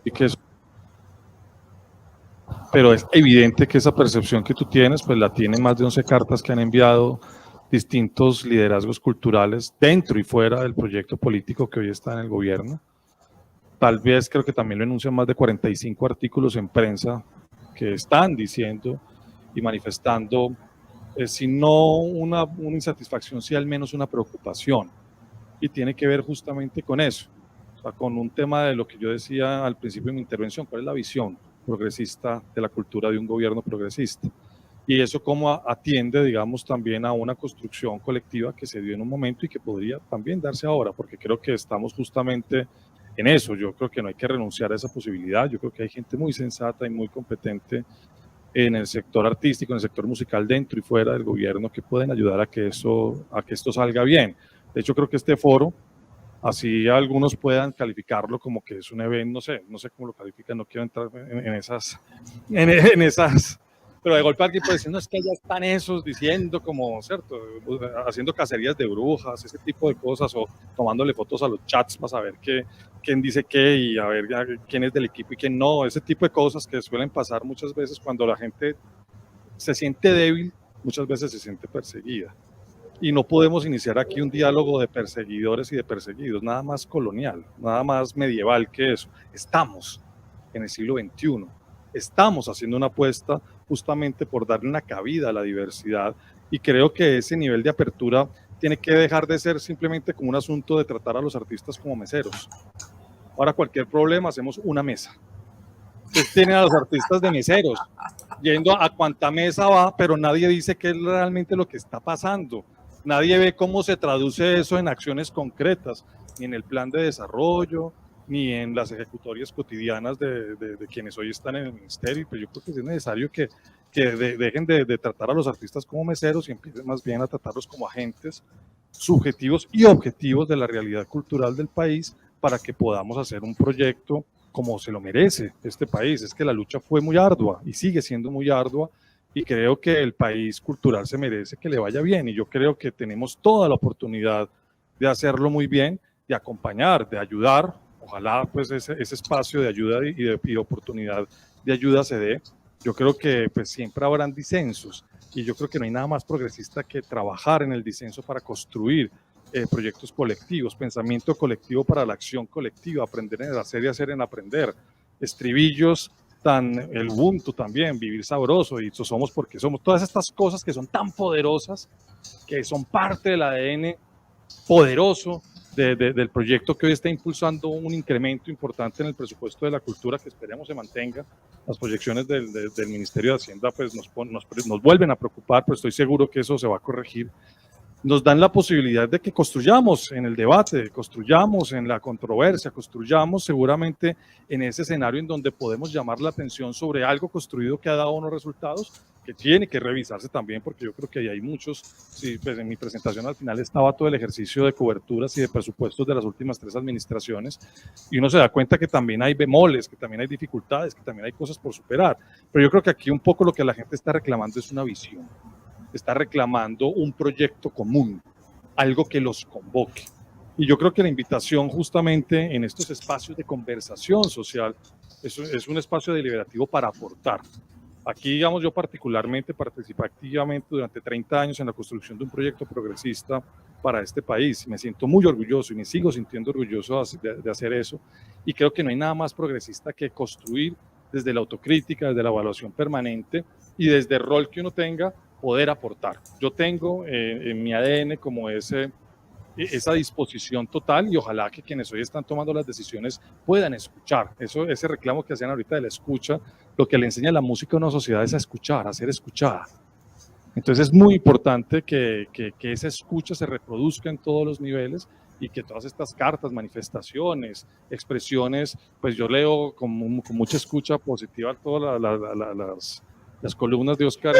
y que eso, pero es evidente que esa percepción que tú tienes, pues la tienen más de 11 cartas que han enviado distintos liderazgos culturales dentro y fuera del proyecto político que hoy está en el gobierno. Tal vez creo que también lo enuncian más de 45 artículos en prensa que están diciendo y manifestando, si no una insatisfacción, sí al menos una preocupación. Y tiene que ver justamente con eso, o sea, con un tema de lo que yo decía al principio de mi intervención, cuál es la visión progresista de la cultura de un gobierno progresista. Y eso cómo atiende, digamos, también a una construcción colectiva que se dio en un momento y que podría también darse ahora, porque creo que estamos justamente en eso. Yo creo que no hay que renunciar a esa posibilidad. Yo creo que hay gente muy sensata y muy competente en el sector artístico, en el sector musical, dentro y fuera del gobierno, que pueden ayudar a que esto salga bien. De hecho, creo que este foro, así algunos puedan calificarlo como que es un evento, no sé cómo lo califican, no quiero entrar en esas, pero de golpe alguien puede decir, no, es que ya están esos diciendo como, ¿cierto? Haciendo cacerías de brujas, ese tipo de cosas, o tomándole fotos a los chats para saber quién dice qué y a ver quién es del equipo y quién no, ese tipo de cosas que suelen pasar muchas veces cuando la gente se siente débil, muchas veces se siente perseguida. Y no podemos iniciar aquí un diálogo de perseguidores y de perseguidos, nada más colonial, nada más medieval que eso. Estamos en el siglo XXI, estamos haciendo una apuesta justamente por darle una cabida a la diversidad y creo que ese nivel de apertura tiene que dejar de ser simplemente como un asunto de tratar a los artistas como meseros. Ahora cualquier problema hacemos una mesa. Ustedes tienen a los artistas de meseros yendo a cuanta mesa va, pero nadie dice qué es realmente lo que está pasando. Nadie ve cómo se traduce eso en acciones concretas, ni en el plan de desarrollo, ni en las ejecutorias cotidianas de quienes hoy están en el ministerio. Pero yo creo que es necesario que dejen de tratar a los artistas como meseros y empiecen más bien a tratarlos como agentes subjetivos y objetivos de la realidad cultural del país para que podamos hacer un proyecto como se lo merece este país. Es que la lucha fue muy ardua y sigue siendo muy ardua, y creo que el país cultural se merece que le vaya bien, y yo creo que tenemos toda la oportunidad de hacerlo muy bien, de acompañar, de ayudar. Ojalá pues ese espacio de ayuda y de oportunidad de ayuda se dé. Yo creo que pues siempre habrán disensos, y yo creo que no hay nada más progresista que trabajar en el disenso para construir proyectos colectivos, pensamiento colectivo para la acción colectiva, aprender en el hacer y hacer en aprender, estribillos, el Ubuntu también, vivir sabroso, y somos porque somos, todas estas cosas que son tan poderosas, que son parte del ADN poderoso del proyecto que hoy está impulsando un incremento importante en el presupuesto de la cultura, que esperemos se mantenga. Las proyecciones del Ministerio de Hacienda pues nos vuelven a preocupar, pero estoy seguro que eso se va a corregir. Nos dan la posibilidad de que construyamos en el debate, construyamos en la controversia, construyamos seguramente en ese escenario en donde podemos llamar la atención sobre algo construido que ha dado unos resultados, que tiene que revisarse también, porque yo creo que ahí hay muchos. Sí, pues en mi presentación al final estaba todo el ejercicio de coberturas y de presupuestos de las últimas 3 administraciones, y uno se da cuenta que también hay bemoles, que también hay dificultades, que también hay cosas por superar. Pero yo creo que aquí un poco lo que la gente está reclamando es una visión. Está reclamando un proyecto común, algo que los convoque. Y yo creo que la invitación justamente en estos espacios de conversación social es un espacio deliberativo para aportar. Aquí, digamos, yo particularmente participé activamente durante 30 años en la construcción de un proyecto progresista para este país. Me siento muy orgulloso y me sigo sintiendo orgulloso de hacer eso. Y creo que no hay nada más progresista que construir desde la autocrítica, desde la evaluación permanente y desde el rol que uno tenga, poder aportar. Yo tengo en mi ADN como ese esa disposición total, y ojalá que quienes hoy están tomando las decisiones puedan escuchar. Ese reclamo que hacían ahorita de la escucha, lo que le enseña la música a una sociedad es a escuchar, a ser escuchada. Entonces es muy importante que esa escucha se reproduzca en todos los niveles y que todas estas cartas, manifestaciones, expresiones, pues yo leo con mucha escucha positiva todas las columnas de Oscar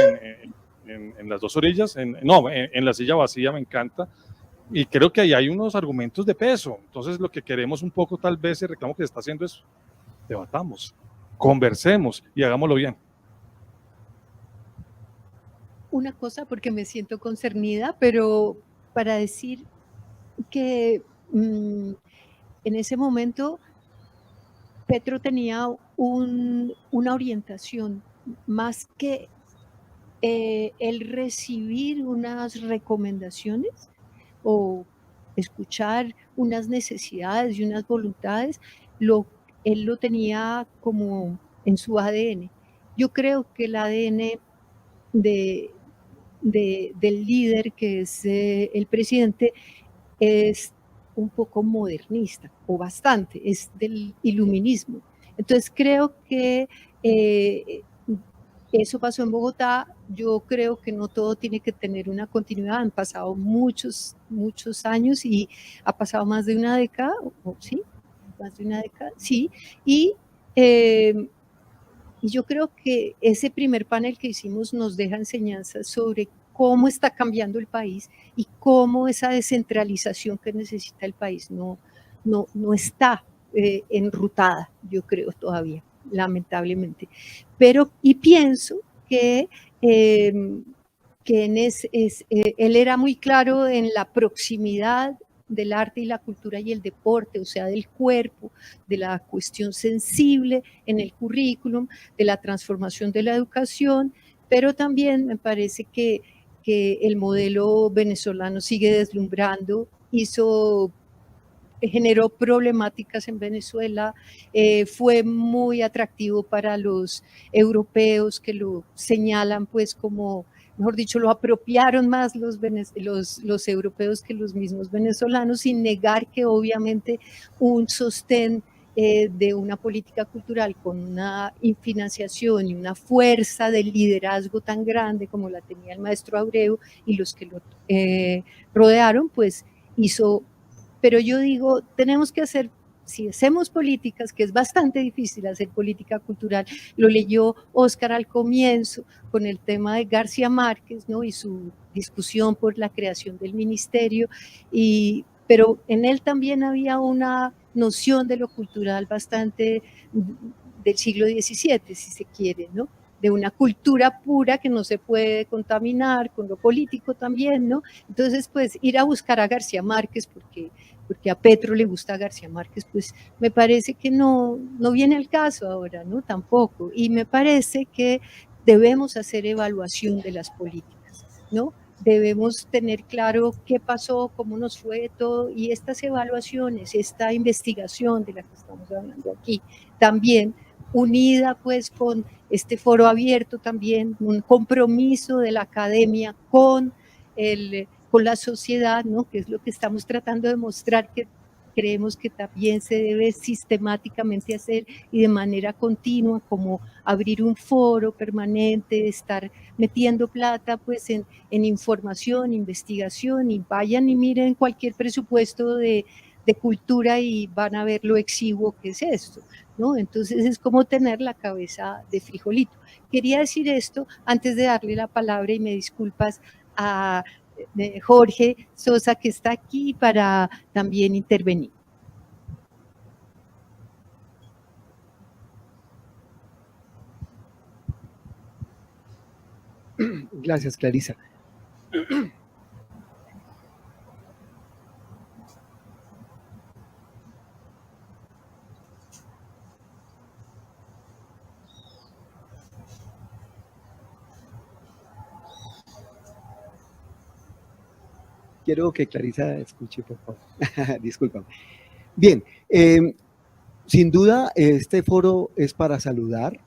en las dos orillas, en la silla vacía me encanta, y creo que ahí hay unos argumentos de peso. Entonces lo que queremos un poco, tal vez el reclamo que se está haciendo es debatamos, conversemos y hagámoslo bien. Una cosa, porque me siento concernida, pero para decir que en ese momento Petro tenía una orientación, más que el recibir unas recomendaciones o escuchar unas necesidades y unas voluntades, él lo tenía como en su ADN. Yo creo que el ADN del líder, que es el presidente, es un poco modernista, o bastante, es del iluminismo. Entonces creo que eso pasó en Bogotá. Yo creo que no todo tiene que tener una continuidad. Han pasado muchos años y ha pasado más de una década, ¿sí? Más de una década, sí. Y yo creo que ese primer panel que hicimos nos deja enseñanzas sobre cómo está cambiando el país y cómo esa descentralización que necesita el país no está enrutada, yo creo todavía, lamentablemente. Pero, y pienso que él era muy claro en la proximidad del arte y la cultura y el deporte, o sea, del cuerpo, de la cuestión sensible en el currículum, de la transformación de la educación, pero también me parece que el modelo venezolano sigue deslumbrando, generó problemáticas en Venezuela, fue muy atractivo para los europeos, que lo señalan pues como, mejor dicho, lo apropiaron más los europeos que los mismos venezolanos, sin negar que obviamente un sostén de una política cultural con una financiación y una fuerza de liderazgo tan grande como la tenía el maestro Abreu y los que lo rodearon, pues hizo. Pero yo digo, tenemos que hacer, si hacemos políticas, que es bastante difícil hacer política cultural, lo leyó Oscar al comienzo con el tema de García Márquez, ¿no? Y su discusión por la creación del ministerio, pero en él también había una noción de lo cultural bastante del siglo XVII, si se quiere, ¿no? De una cultura pura que no se puede contaminar con lo político también, ¿no? Entonces, pues, ir a buscar a García Márquez, porque a Petro le gusta García Márquez, pues me parece que no viene al caso ahora, ¿no? Tampoco. Y me parece que debemos hacer evaluación de las políticas, ¿no? Debemos tener claro qué pasó, cómo nos fue todo, y estas evaluaciones, esta investigación de la que estamos hablando aquí, también unida pues con este foro abierto también, un compromiso de la academia con la sociedad, ¿no? Que es lo que estamos tratando de mostrar, que creemos que también se debe sistemáticamente hacer y de manera continua, como abrir un foro permanente, estar metiendo plata pues en información, investigación, y vayan y miren cualquier presupuesto de cultura y van a ver lo exiguo que es esto, ¿no? Entonces es como tener la cabeza de frijolito. Quería decir esto antes de darle la palabra, y me disculpas a Jorge Sosa, que está aquí para también intervenir. Gracias, Clarisa. Quiero que Clarisa escuche, por favor. Discúlpame. Bien, sin duda este foro es para saludar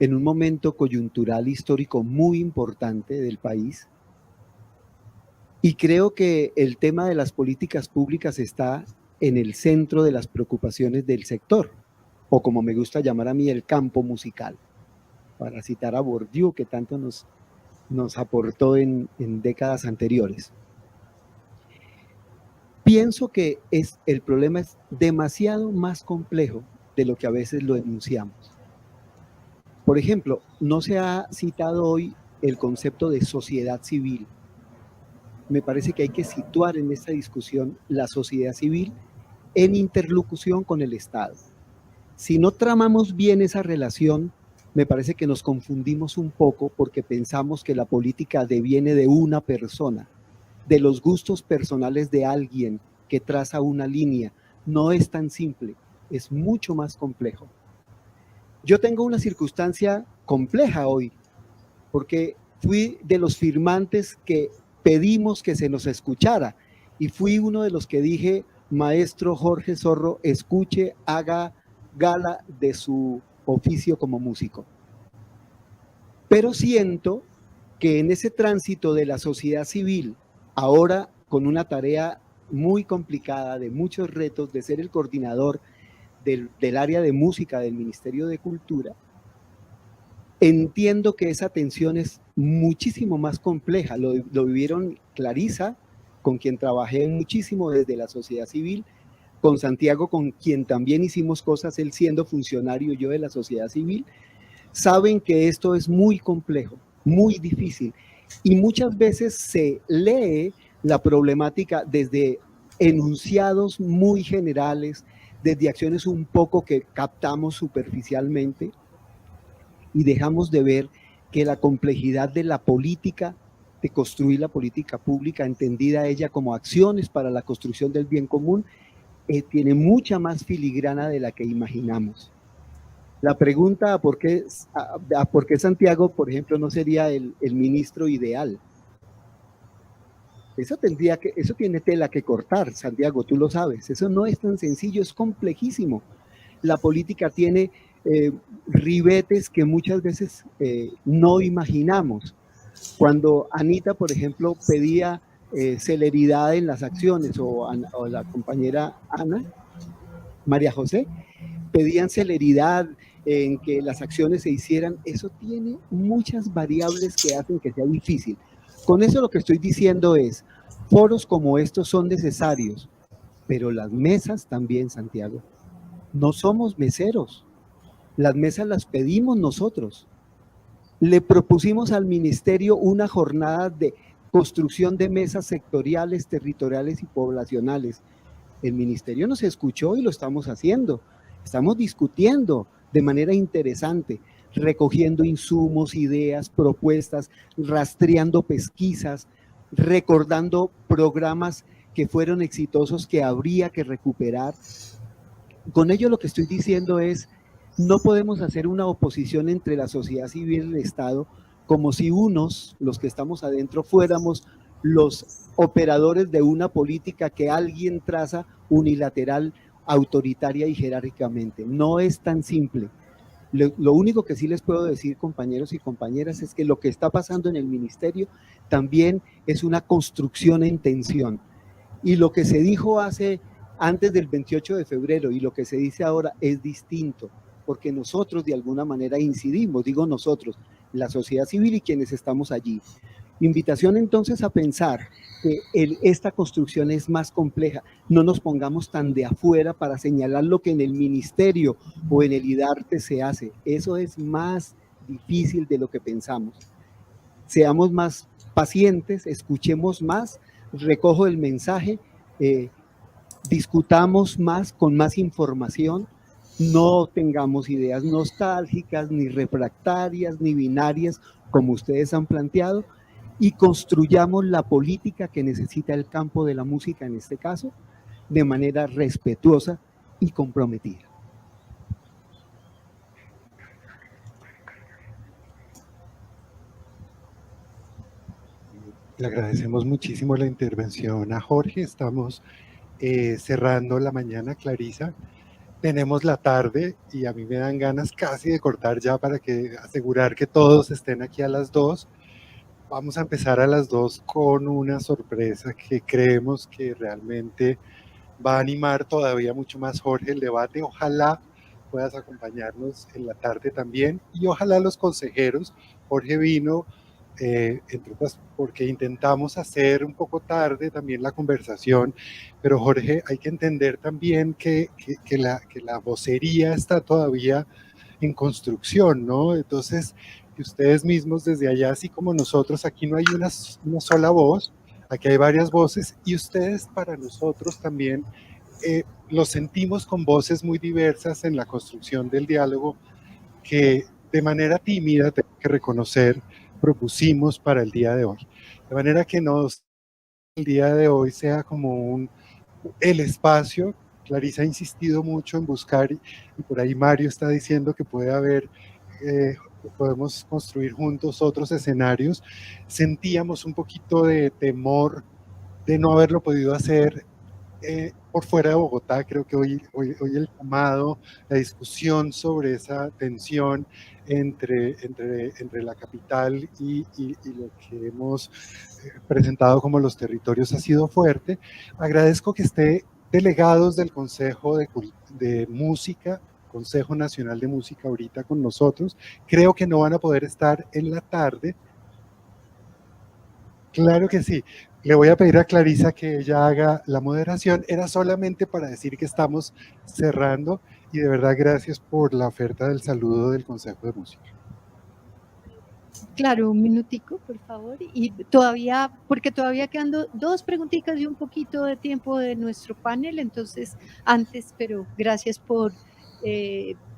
en un momento coyuntural histórico muy importante del país, Y creo que el tema de las políticas públicas está en el centro de las preocupaciones del sector, o como me gusta llamar a mí, el campo musical, para citar a Bourdieu, que tanto nos aportó en décadas anteriores. Pienso que el problema es demasiado más complejo de lo que a veces lo enunciamos. Por ejemplo, no se ha citado hoy el concepto de sociedad civil. Me parece que hay que situar en esta discusión la sociedad civil en interlocución con el Estado. Si no tramamos bien esa relación, me parece que nos confundimos un poco porque pensamos que la política deviene de una persona, de los gustos personales de alguien que traza una línea. No es tan simple, es mucho más complejo. Yo tengo una circunstancia compleja hoy, porque fui de los firmantes que pedimos que se nos escuchara y fui uno de los que dije, maestro Jorge Zorro, escuche, haga gala de su oficio como músico. Pero siento que en ese tránsito de la sociedad civil, ahora con una tarea muy complicada, de muchos retos, de ser el coordinador del área de música del Ministerio de Cultura, entiendo que esa tensión es muchísimo más compleja. Lo vivieron Clarisa, con quien trabajé muchísimo desde la sociedad civil, con Santiago, con quien también hicimos cosas, él siendo funcionario, yo de la sociedad civil. Saben que esto es muy complejo, muy difícil, y muchas veces se lee la problemática desde enunciados muy generales, desde acciones un poco que captamos superficialmente, y dejamos de ver que la complejidad de la política, de construir la política pública, entendida ella como acciones para la construcción del bien común, tiene mucha más filigrana de la que imaginamos. La pregunta a por qué Santiago, por ejemplo, no sería el ministro ideal. Eso tiene tela que cortar, Santiago, tú lo sabes. Eso no es tan sencillo, es complejísimo. La política tiene ribetes que muchas veces no imaginamos. Cuando Anita, por ejemplo, pedía celeridad en las acciones, o la compañera Ana, María José, pedían celeridad en que las acciones se hicieran, eso tiene muchas variables que hacen que sea difícil. Con eso lo que estoy diciendo es, foros como estos son necesarios, pero las mesas también, Santiago. No somos meseros, las mesas las pedimos nosotros. Le propusimos al ministerio una jornada de construcción de mesas sectoriales, territoriales y poblacionales. El ministerio nos escuchó y lo estamos haciendo. Estamos discutiendo de manera interesante, recogiendo insumos, ideas, propuestas, rastreando pesquisas, recordando programas que fueron exitosos que habría que recuperar. Con ello lo que estoy diciendo es, no podemos hacer una oposición entre la sociedad civil y el Estado como si unos, los que estamos adentro, fuéramos los operadores de una política que alguien traza unilateral, autoritaria y jerárquicamente. No es tan simple. Lo único que sí les puedo decir, compañeros y compañeras, es que lo que está pasando en el ministerio también es una construcción en tensión. Y lo que se dijo antes del 28 de febrero y lo que se dice ahora es distinto, porque nosotros de alguna manera incidimos, digo nosotros, la sociedad civil y quienes estamos allí. Invitación entonces a pensar que esta construcción es más compleja. No nos pongamos tan de afuera para señalar lo que en el ministerio o en el IDARTE se hace. Eso es más difícil de lo que pensamos. Seamos más pacientes, escuchemos más, recojo el mensaje, discutamos más con más información, no tengamos ideas nostálgicas, ni refractarias, ni binarias, como ustedes han planteado, y construyamos la política que necesita el campo de la música, en este caso, de manera respetuosa y comprometida. Le agradecemos muchísimo la intervención a Jorge. Estamos cerrando la mañana, Clarisa. Tenemos la tarde y a mí me dan ganas casi de cortar ya para asegurar que todos estén aquí a las 2. Vamos a empezar a las 2 con una sorpresa que creemos que realmente va a animar todavía mucho más, Jorge, el debate. Ojalá puedas acompañarnos en la tarde también y ojalá los consejeros. Jorge vino, entre otras, porque intentamos hacer un poco tarde también la conversación, pero Jorge, hay que entender también que la vocería está todavía en construcción, ¿no? Entonces, que ustedes mismos desde allá, así como nosotros, aquí no hay una sola voz, aquí hay varias voces y ustedes para nosotros también los sentimos con voces muy diversas en la construcción del diálogo que de manera tímida, tengo que reconocer, propusimos para el día de hoy. De manera que el día de hoy sea como el espacio. Clarisa ha insistido mucho en buscar, y por ahí Mario está diciendo que puede haber, podemos construir juntos otros escenarios. Sentíamos un poquito de temor de no haberlo podido hacer por fuera de Bogotá. Creo que hoy el llamado, la discusión sobre esa tensión entre la capital y lo que hemos presentado como los territorios ha sido fuerte. Agradezco que esté delegados del Consejo de Música, Consejo Nacional de Música ahorita con nosotros. Creo que no van a poder estar en la tarde. Claro que sí. Le voy a pedir a Clarisa que ella haga la moderación. Era solamente para decir que estamos cerrando y de verdad gracias por la oferta del saludo del Consejo de Música. Claro, un minutico, por favor. Y todavía, porque todavía quedan dos preguntitas y un poquito de tiempo de nuestro panel, entonces antes, pero gracias por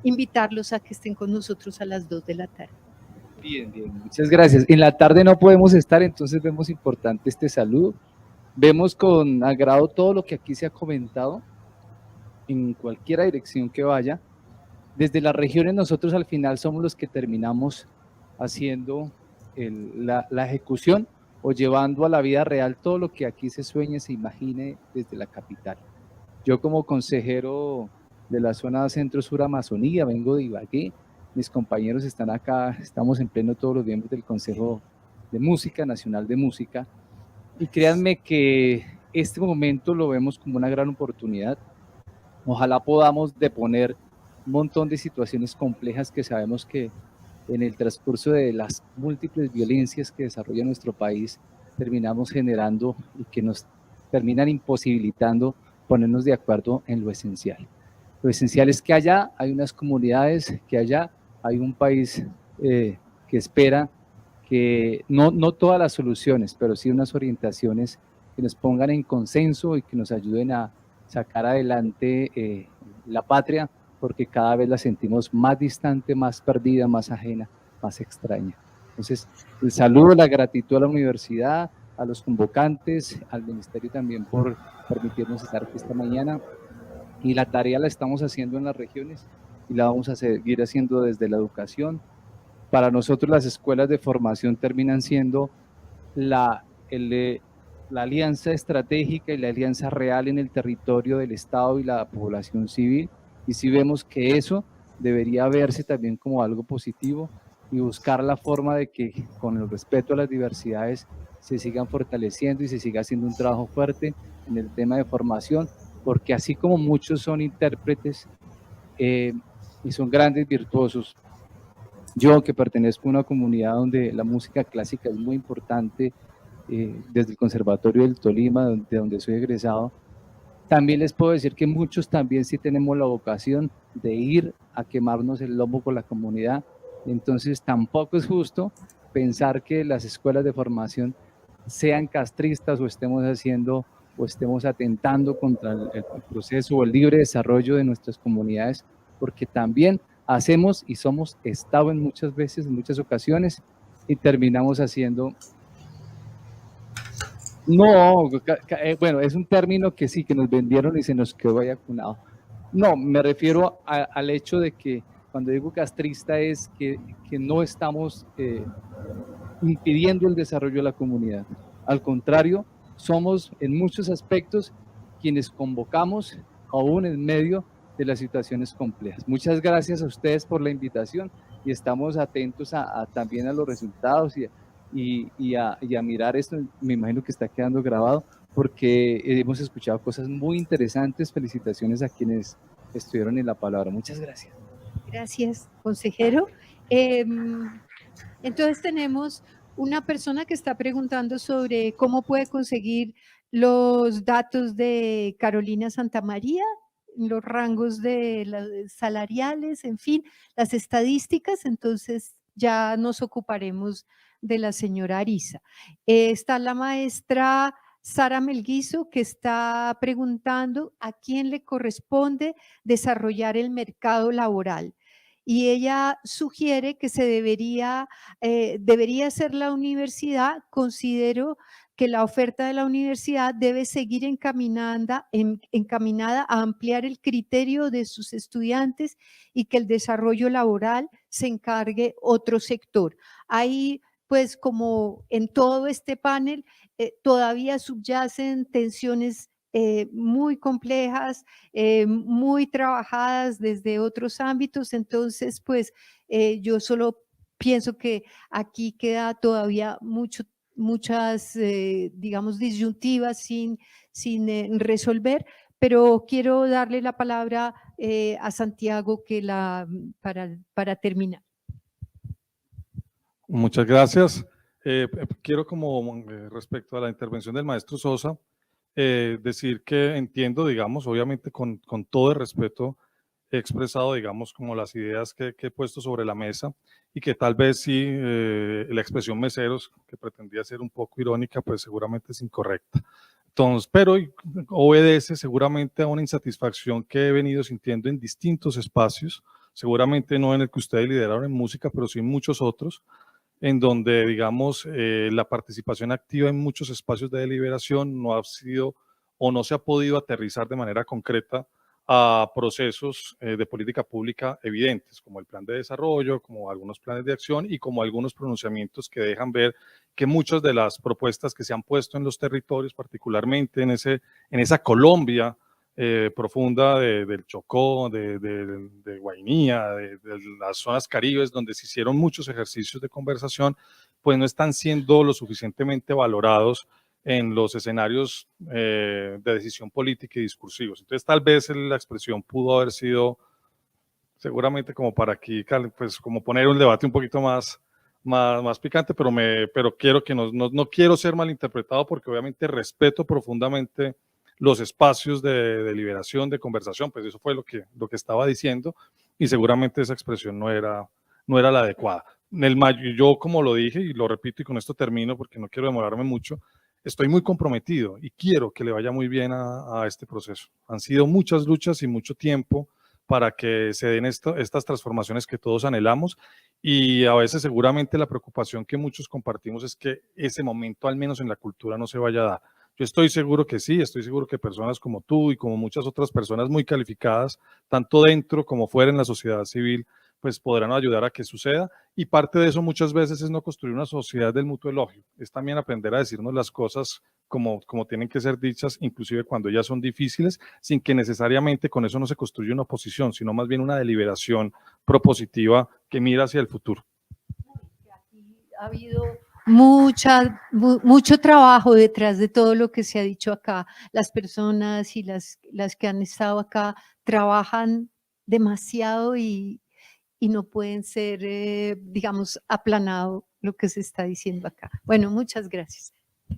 invitarlos a que estén con nosotros a las 2 de la tarde. Bien, muchas gracias. En la tarde no podemos estar, entonces vemos importante este saludo. Vemos con agrado todo lo que aquí se ha comentado, en cualquier dirección que vaya. Desde las regiones nosotros al final somos los que terminamos haciendo la ejecución o llevando a la vida real todo lo que aquí se sueñe, se imagine desde la capital. Yo como consejero de la zona Centro-Sur Amazonía, vengo de Ibagué, mis compañeros están acá, estamos en pleno todos los miembros del Consejo de Música, Nacional de Música, y créanme que este momento lo vemos como una gran oportunidad. Ojalá podamos deponer un montón de situaciones complejas que sabemos que en el transcurso de las múltiples violencias que desarrolla nuestro país terminamos generando y que nos terminan imposibilitando ponernos de acuerdo en lo esencial. Lo esencial es que allá hay unas comunidades, que allá hay un país que espera que no todas las soluciones, pero sí unas orientaciones que nos pongan en consenso y que nos ayuden a sacar adelante la patria, porque cada vez la sentimos más distante, más perdida, más ajena, más extraña. Entonces, el saludo, la gratitud a la universidad, a los convocantes, al ministerio también por permitirnos estar aquí esta mañana. Y la tarea la estamos haciendo en las regiones y la vamos a seguir haciendo desde la educación. Para nosotros las escuelas de formación terminan siendo la alianza estratégica y la alianza real en el territorio del Estado y la población civil. Y si vemos que eso debería verse también como algo positivo y buscar la forma de que con el respeto a las diversidades se sigan fortaleciendo y se siga haciendo un trabajo fuerte en el tema de formación, porque así como muchos son intérpretes y son grandes virtuosos, yo que pertenezco a una comunidad donde la música clásica es muy importante, desde el Conservatorio del Tolima, de donde soy egresado, también les puedo decir que muchos también sí tenemos la vocación de ir a quemarnos el lomo con la comunidad. Entonces tampoco es justo pensar que las escuelas de formación sean castristas o estemos haciendo o estemos atentando contra el proceso o el libre desarrollo de nuestras comunidades, porque también hacemos y somos Estado en muchas veces, en muchas ocasiones, y terminamos haciendo... No, bueno, es un término que sí, que nos vendieron y se nos quedó ahí acunado. No, me refiero al hecho de que cuando digo castrista es que no estamos impidiendo el desarrollo de la comunidad. Al contrario, somos en muchos aspectos quienes convocamos aún en medio de las situaciones complejas. Muchas gracias a ustedes por la invitación y estamos atentos también a los resultados y a mirar esto. Me imagino que está quedando grabado porque hemos escuchado cosas muy interesantes. Felicitaciones a quienes estuvieron en la palabra. Muchas gracias. Gracias, consejero. Entonces tenemos una persona que está preguntando sobre cómo puede conseguir los datos de Carolina Santamaría, los rangos salariales, en fin, las estadísticas. Entonces ya nos ocuparemos de la señora Arisa. Está la maestra Sara Melguizo, que está preguntando a quién le corresponde desarrollar el mercado laboral. Y ella sugiere que debería ser la universidad. Considero que la oferta de la universidad debe seguir encaminada a ampliar el criterio de sus estudiantes y que el desarrollo laboral se encargue otro sector. Ahí, pues, como en todo este panel, todavía subyacen tensiones muy complejas, muy trabajadas desde otros ámbitos. Entonces, pues, yo solo pienso que aquí queda todavía muchas, digamos, disyuntivas sin resolver, pero quiero darle la palabra a Santiago para terminar. Muchas gracias. Quiero respecto a la intervención del maestro Sosa, decir que entiendo, digamos, obviamente con todo el respeto, he expresado, digamos, como las ideas que he puesto sobre la mesa y que tal vez sí la expresión meseros, que pretendía ser un poco irónica, pues seguramente es incorrecta. Entonces, pero obedece seguramente a una insatisfacción que he venido sintiendo en distintos espacios, seguramente no en el que ustedes lideraron en música, pero sí en muchos otros, en donde, digamos, la participación activa en muchos espacios de deliberación no ha sido o no se ha podido aterrizar de manera concreta a procesos de política pública evidentes, como el plan de desarrollo, como algunos planes de acción y como algunos pronunciamientos que dejan ver que muchas de las propuestas que se han puesto en los territorios, particularmente en esa Colombia profunda del Chocó, de Guainía, de las zonas caribes, donde se hicieron muchos ejercicios de conversación, pues no están siendo lo suficientemente valorados en los escenarios de decisión política y discursivos. Entonces, tal vez la expresión pudo haber sido, seguramente como para aquí, pues como poner un debate un poquito más picante, pero quiero que no quiero ser malinterpretado porque obviamente respeto profundamente los espacios de deliberación, de conversación, pues eso fue lo que estaba diciendo y seguramente esa expresión no era la adecuada. Yo, como lo dije y lo repito y con esto termino porque no quiero demorarme mucho, estoy muy comprometido y quiero que le vaya muy bien a este proceso. Han sido muchas luchas y mucho tiempo para que se den estas transformaciones que todos anhelamos y a veces seguramente la preocupación que muchos compartimos es que ese momento, al menos en la cultura, no se vaya a dar. Yo estoy seguro que sí, estoy seguro que personas como tú y como muchas otras personas muy calificadas, tanto dentro como fuera en la sociedad civil, pues podrán ayudar a que suceda. Y parte de eso muchas veces es no construir una sociedad del mutuo elogio, es también aprender a decirnos las cosas como tienen que ser dichas, inclusive cuando ellas son difíciles, sin que necesariamente con eso no se construya una oposición, sino más bien una deliberación propositiva que mira hacia el futuro. Ha habido mucho trabajo detrás de todo lo que se ha dicho acá. Las personas y las que han estado acá trabajan demasiado y no pueden ser, digamos, aplanado lo que se está diciendo acá. Bueno, muchas gracias.